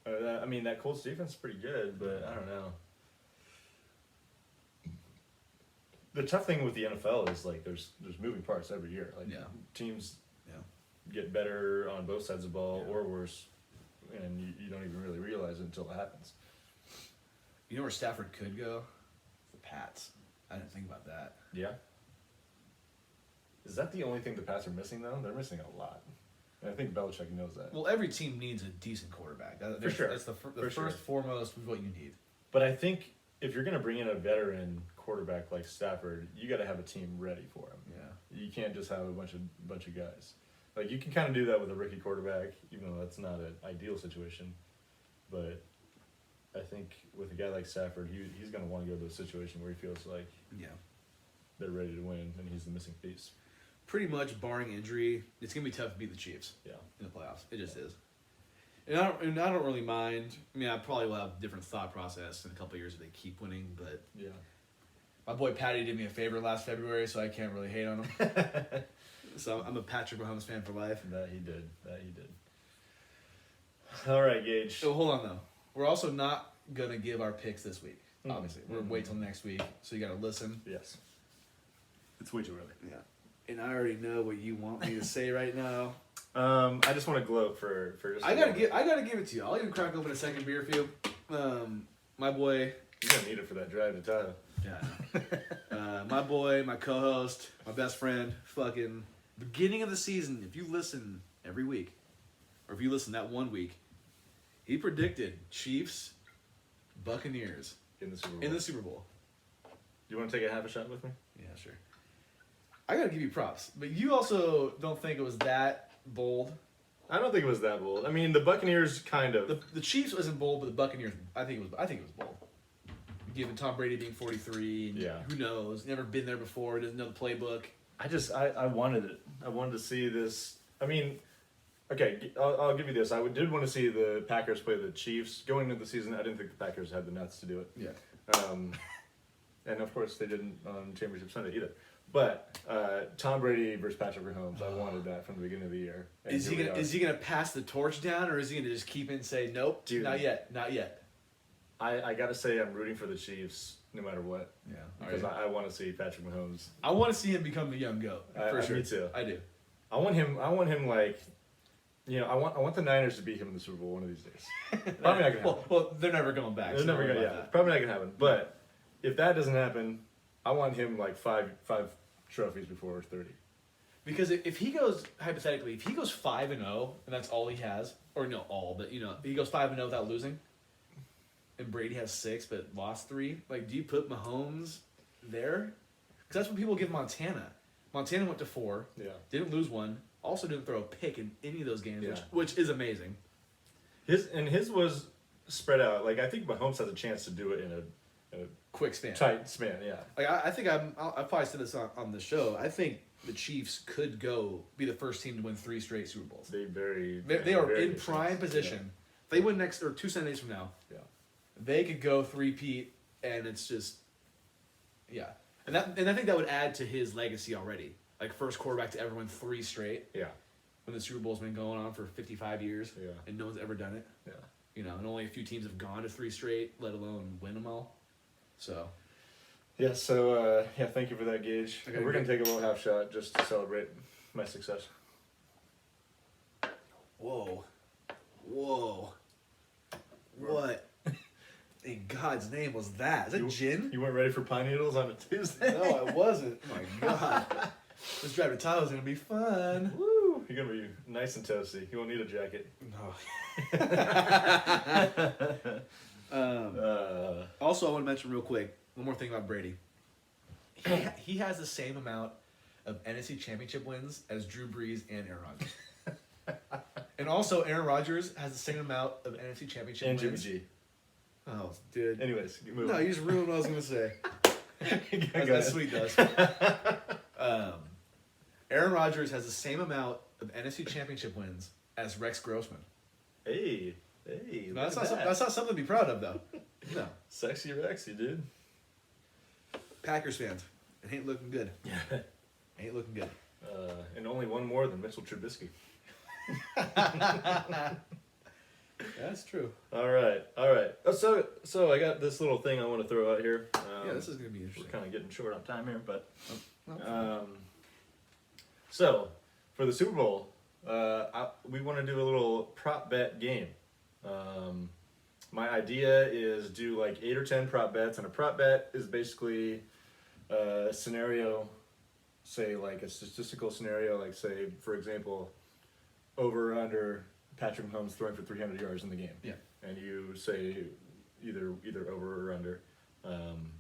I mean, that Colts defense is pretty good, but I don't know. The tough thing with the NFL is like there's moving parts every year. Like Yeah. teams Yeah. get better on both sides of the ball Yeah. or worse, and you don't even really realize it until it happens. You know where Stafford could go? The Pats. I didn't think about that. Yeah. Is that the only thing the Pats are missing though? They're missing a lot. And I think Belichick knows that. Well, every team needs a decent quarterback. For sure. That's the For first sure. foremost is what you need. But I think if you're going to bring in a veteran quarterback like Stafford, you got to have a team ready for him. Yeah. You can't just have a bunch of guys. Like you can kind of do that with a rookie quarterback, even though that's not an ideal situation. But I think with a guy like Stafford, he's going to want to go to a situation where he feels like Yeah. they're ready to win, and he's the missing piece. Pretty much, barring injury, it's gonna be tough to beat the Chiefs. Yeah. In the playoffs, it just is. And I don't really mind. I mean, I probably will have a different thought process in a couple of years if they keep winning. But Yeah. my boy Patty did me a favor last February, so I can't really hate on him. So I'm a Patrick Mahomes fan for life. That he did. All right, Gage. So hold on though. We're also not gonna give our picks this week. Obviously, we're Mm-hmm. wait till next week. So you gotta listen. Yes. It's way too early. Yeah. And I already know what you want me to say right now. I just want to gloat for just. I gotta give it to you. I'll even crack open a second beer for you. My boy. You're gonna need it for that drive to Tahoe. Yeah. My boy, my co-host, my best friend. Fucking beginning of the season. If you listen every week, or if you listen that 1 week, he predicted Chiefs, Buccaneers In the Super Bowl. in the Super Bowl. You want to take a half a shot with me? Yeah, sure. I gotta give you props, but you also don't think it was that bold. I don't think it was that bold. I mean, the Buccaneers kind of. The Chiefs wasn't bold, but the Buccaneers, I think it was bold. Given Tom Brady being 43, and Yeah. who knows, never been there before, doesn't know the playbook. I wanted it. I wanted to see this. I mean, okay, I'll give you this. Did want to see the Packers play the Chiefs. Going into the season, I didn't think the Packers had the nuts to do it. Yeah. And of course, they didn't on Championship Sunday either. But Tom Brady versus Patrick Mahomes, I wanted that from the beginning of the year. And Is he gonna pass the torch down, or is he gonna just keep it and say nope, Dude. not yet? I gotta say, I'm rooting for the Chiefs no matter what. Yeah. Because I want to see Patrick Mahomes. I want to see him become the young goat for sure. Me too. I do. I want him like, I want the Niners to beat him in the Super Bowl one of these days. Probably not gonna happen. Well, they're never going back. They're so never don't worry gonna. about Yeah, that. probably not gonna happen. But if that doesn't happen, I want him like five trophies before 30. Because if he goes hypothetically, if he goes 5-0 and that's all he has, or no, but he goes 5-0 without losing, and Brady has 6 but lost 3. Like, do you put Mahomes there? Because that's what people give Montana. Montana went to 4, Yeah. didn't lose 1, also didn't throw a pick in any of those games, Yeah. which is amazing. His was spread out. Like I think Mahomes has a chance to do it in a Quick span. tight span. Yeah. Like I think I probably said this on the show. I think the Chiefs could be the first team to win 3 straight Super Bowls. They They are very in good prime chance. position. If they win next or 2 Sundays from now, Yeah. they could go 3-peat, and it's just, yeah. And I think that would add to his legacy already. Like first quarterback to ever win 3 straight Yeah. when the Super Bowl's been going on for 55 years, Yeah. and no one's ever done it. Yeah. And only a few teams have gone to 3 straight, let alone win them all. So. Yeah. So thank you for that, Gage. Okay, We're gonna good. take a little half shot just to celebrate my success. Whoa. What in God's name was that? Is that gin? You weren't ready for pine needles on a Tuesday? No, I wasn't. Oh my God. This drive to Tahoe is going to be fun. Woo! You're gonna be nice and toasty. You won't need a jacket. No. Also, I want to mention real quick, one more thing about Brady. He has the same amount of NFC Championship wins as Drew Brees and Aaron Rodgers. And also, Aaron Rodgers has the same amount of NFC Championship And Jimmy wins. G. Oh, dude. Anyways, move No, on. you just ruined what I was going to say. Go That's ahead. sweet does. Aaron Rodgers has the same amount of NFC Championship wins as Rex Grossman. Hey. No, look that's at that. not something to be proud of, though. No. Sexy Rexy, dude. Packers fans, it ain't looking good. Ain't looking good. And only one more than Mitchell Trubisky. That's true. All right. So I got this little thing I want to throw out here. Yeah, this is going to be We're interesting. kind of getting short on time here, but No. so for the Super Bowl, we want to do a little prop bet game. My idea is do like 8 or 10 prop bets, and a prop bet is basically a scenario, say like a statistical scenario, like say for example, over or under Patrick Mahomes throwing for 300 yards in the game. Yeah. And you say either over or under. And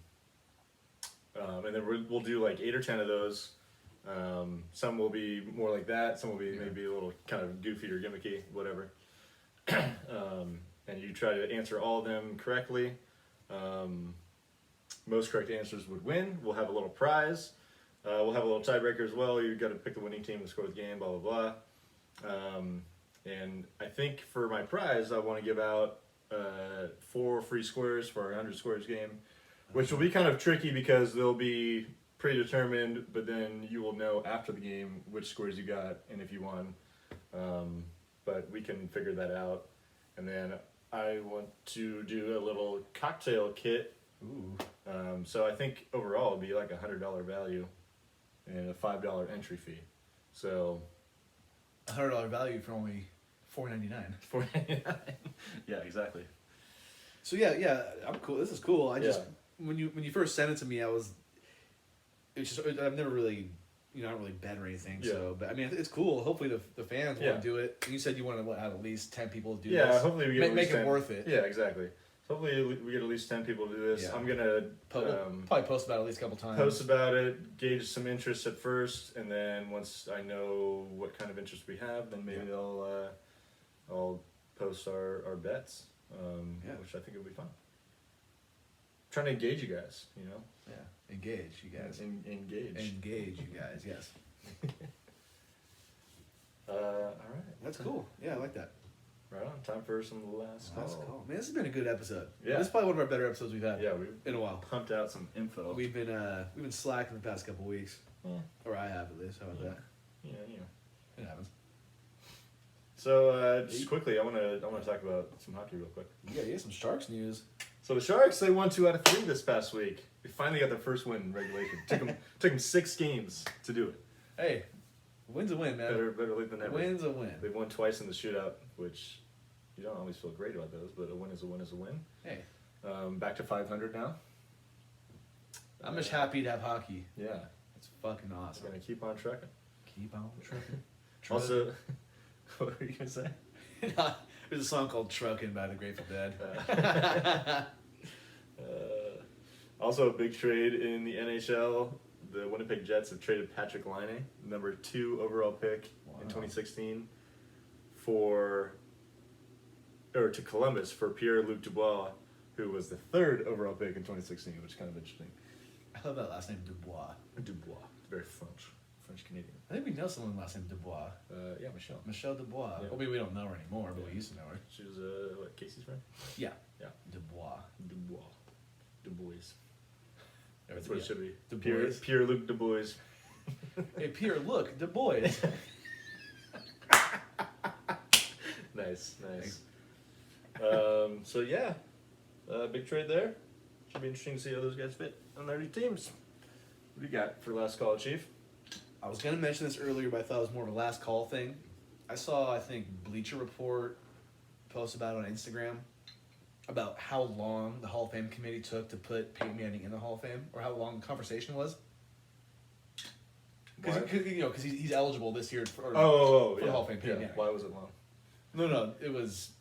then we'll do like 8 or 10 of those. Some will be more like that. Some will be maybe a little kind of goofy or gimmicky, whatever. and you try to answer all of them correctly. Most correct answers would win. We'll have a little prize. We'll have a little tiebreaker as well. You've got to pick the winning team to score the game, blah, blah, blah. And I think for my prize, I want to give out 4 free squares for our 100 squares game, which will be kind of tricky because they'll be predetermined, but then you will know after the game which squares you got and if you won. But we can figure that out. And then I want to do a little cocktail kit. Ooh. So I think overall it'll be like $100 value and a $5 entry fee. So $100 value for only $4.99. $4.99. Yeah, exactly. So yeah, I'm cool. This is cool. I just when you first sent it to me, it's just I've never really, I don't really bet or anything. Yeah. So, but I mean, it's cool. Hopefully the fans want to do it. And you said you want to have at least 10 people do this. Yeah, hopefully we get make at least it 10. worth it. Yeah, exactly. So hopefully we get at least 10 people to do this. Yeah. I'm gonna Probably post about it at least a couple times. post about it, gauge some interest at first, and then once I know what kind of interest we have, then maybe I'll post our bets, which I think will be fun. Trying to engage you guys, Yeah, engage you guys. Engage. Engage you guys. Yes. All right. That's cool. Yeah, I like that. Right on. Time for some last call. That's cool. Man, this has been a good episode. Yeah. This is probably one of our better episodes we've had. Yeah, we've in a while. pumped out some info. We've been slacking the past couple weeks. Yeah. Or I have at least. How about that? Yeah. It happens. So just quickly, I want to talk about some hockey real quick. Yeah, some Sharks news. So the Sharks, they won 2 out of 3 this past week. They finally got their first win in regulation. Took them 6 games to do it. Hey, win's a win, man. Better late than never. Win's a win. They've won twice in the shootout, which you don't always feel great about those, but a win is a win is a win. Hey, Back to 500 now. I'm just happy to have hockey. Yeah, It's fucking it's awesome. gonna keep on trucking. Keep on trucking. Also, what were you gonna say? There's a song called "Truckin'" by the Grateful Dead. Also, a big trade in the NHL. The Winnipeg Jets have traded Patrick Laine, number 2 overall pick in 2016, to Columbus for Pierre-Luc Dubois, who was the 3rd overall pick in 2016, which is kind of interesting. I love that last name, Dubois. Dubois, very French Canadian. I think we know someone last name Dubois. Yeah, Michelle. Michelle Dubois. Yeah. Well, maybe we don't know her anymore, but we used to know her. She was Casey's friend. Yeah. Yeah. Dubois. Dubois. That's That's what it should be. Dubois. Pierre-Luc Dubois. Hey, Pierre, look, Dubois. Nice. So yeah, big trade there. Should be interesting to see how those guys fit on their new teams. What do you got for last call, Chief? I was going to mention this earlier, but I thought it was more of a last call thing. I saw, I think, Bleacher Report post about it on Instagram about how long the Hall of Fame committee took to put Peyton Manning in the Hall of Fame, or how long the conversation was. Because he's eligible this year for the Hall of Fame. Peyton Manning. Why was it long? No, it was.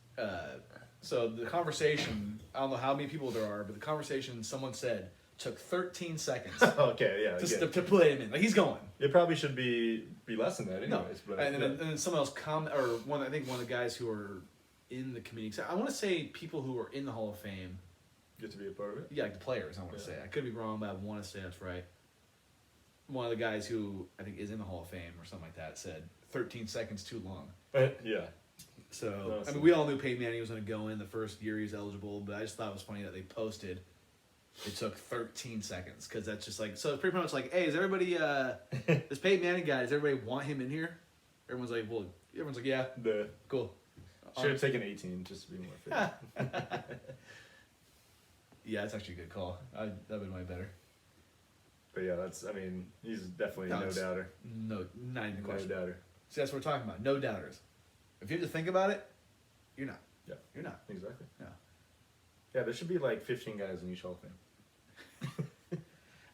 So the conversation, I don't know how many people there are, but the conversation someone said took 13 seconds Okay, yeah. to put him in. Like, he's going. It probably should be less than that, anyways. No, But and then someone else I think one of the guys who are in the committee. I want to say people who are in the Hall of Fame. get to be a part of it. Yeah, like the players. I want to say. I could be wrong, but I want to say that's right. One of the guys who I think is in the Hall of Fame or something like that said 13 seconds too long. Yeah. So I mean, we all knew Peyton Manning was going to go in the first year he was eligible, but I just thought it was funny that they posted. It took 13 seconds because that's just like, so it's pretty much like, hey, is everybody this Peyton Manning guy? Does everybody want him in here? Everyone's like, yeah, cool. Should have taken 18 just to be more fair. Yeah, that's actually a good call. That'd been way better. But yeah, he's definitely no doubter. No, not even a question. No doubter. See, that's what we're talking about. No doubters. If you have to think about it, you're not. Yeah. You're not. Exactly. Yeah. Yeah, there should be like 15 guys in each Hall of Fame.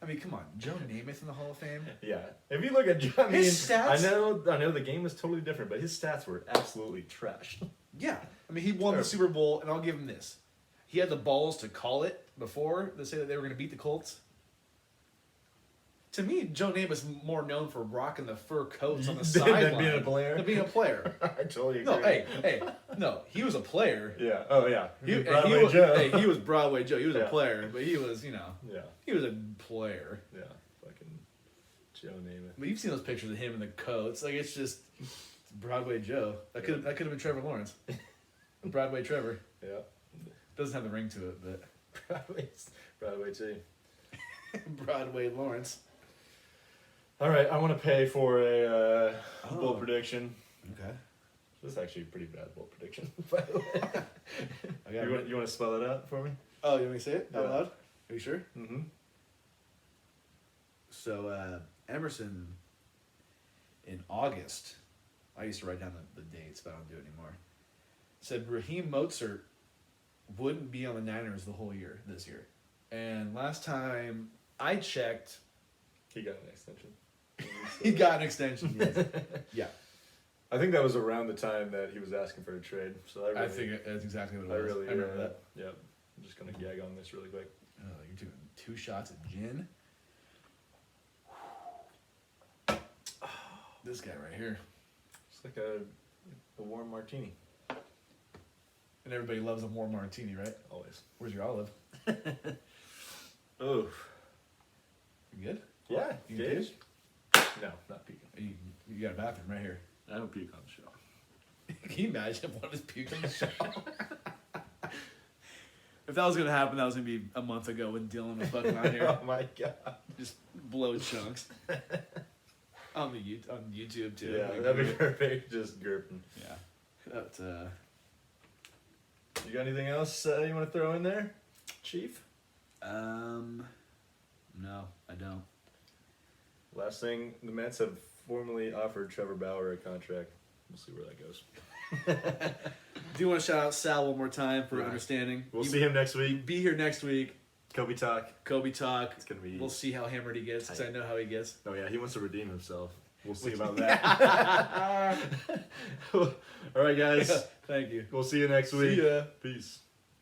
I mean, come on, Joe Namath in the Hall of Fame. Yeah, if you look at Joe, His stats. I know the game is totally different, but his stats were absolutely trash. Yeah, I mean, he won the Super Bowl, and I'll give him this: he had the balls to call it before they say that they were going to beat the Colts. To me, Joe Namath is more known for rocking the fur coats on the Than sideline being a player? Than being a player. I totally agree. No, hey, no, he was a player. Yeah. Oh yeah. Broadway Joe. Hey, he was Broadway Joe. He was Yeah. a player, but he was, you know, Yeah. he was a player. Yeah. Fucking Joe Namath. But you've seen those pictures of him in the coats. Like it's just it's Broadway Joe. That could have been Trevor Lawrence. Broadway Trevor Yeah. doesn't have the ring to it, but Broadway too. Broadway Lawrence. All right, I want to pay for a bold prediction. Okay. This is actually a pretty bad bold prediction, by the way. You want to spell it out for me? Oh, you want me to say it out Yeah. loud? Are you sure? Mm-hmm. So Emerson in August, I used to write down the dates, but I don't do it anymore. Said Raheem Mostert wouldn't be on the Niners the whole year this year, and last time I checked, He got an extension. he got an extension. Yes. Yeah, I think that was around the time that he was asking for a trade. So I think that's exactly what it was. I remember that. Yep. I'm just gonna gag on this really quick. Oh, you're doing 2 shots of gin. This guy right here, It's like a warm martini. and everybody loves a warm martini, right? Always. Where's your olive? Oh. You good? Yeah. You Gage? No, not peeking. You got a bathroom right here. I don't puke on the show. Can you imagine if one of us puked on the show? If that was gonna happen, that was gonna be a month ago when Dylan was fucking on here. Oh my god. Just blow chunks. on YouTube too. Yeah, Like, that'd be perfect. Just gurping. Yeah. But, You got anything else you want to throw in there, Chief? no, I don't. Last thing, the Mets have formally offered Trevor Bauer a contract. We'll see where that goes. Do you want to shout out Sal one more time for Right. understanding? We'll see him next week. Be here next week. Kobe talk. Kobe talk. It's gonna be. We'll see how hammered he gets, because I know how he gets. Oh yeah, he wants to redeem himself. We'll see about that. All right, guys. Thank you. We'll see you next week. See ya. Peace.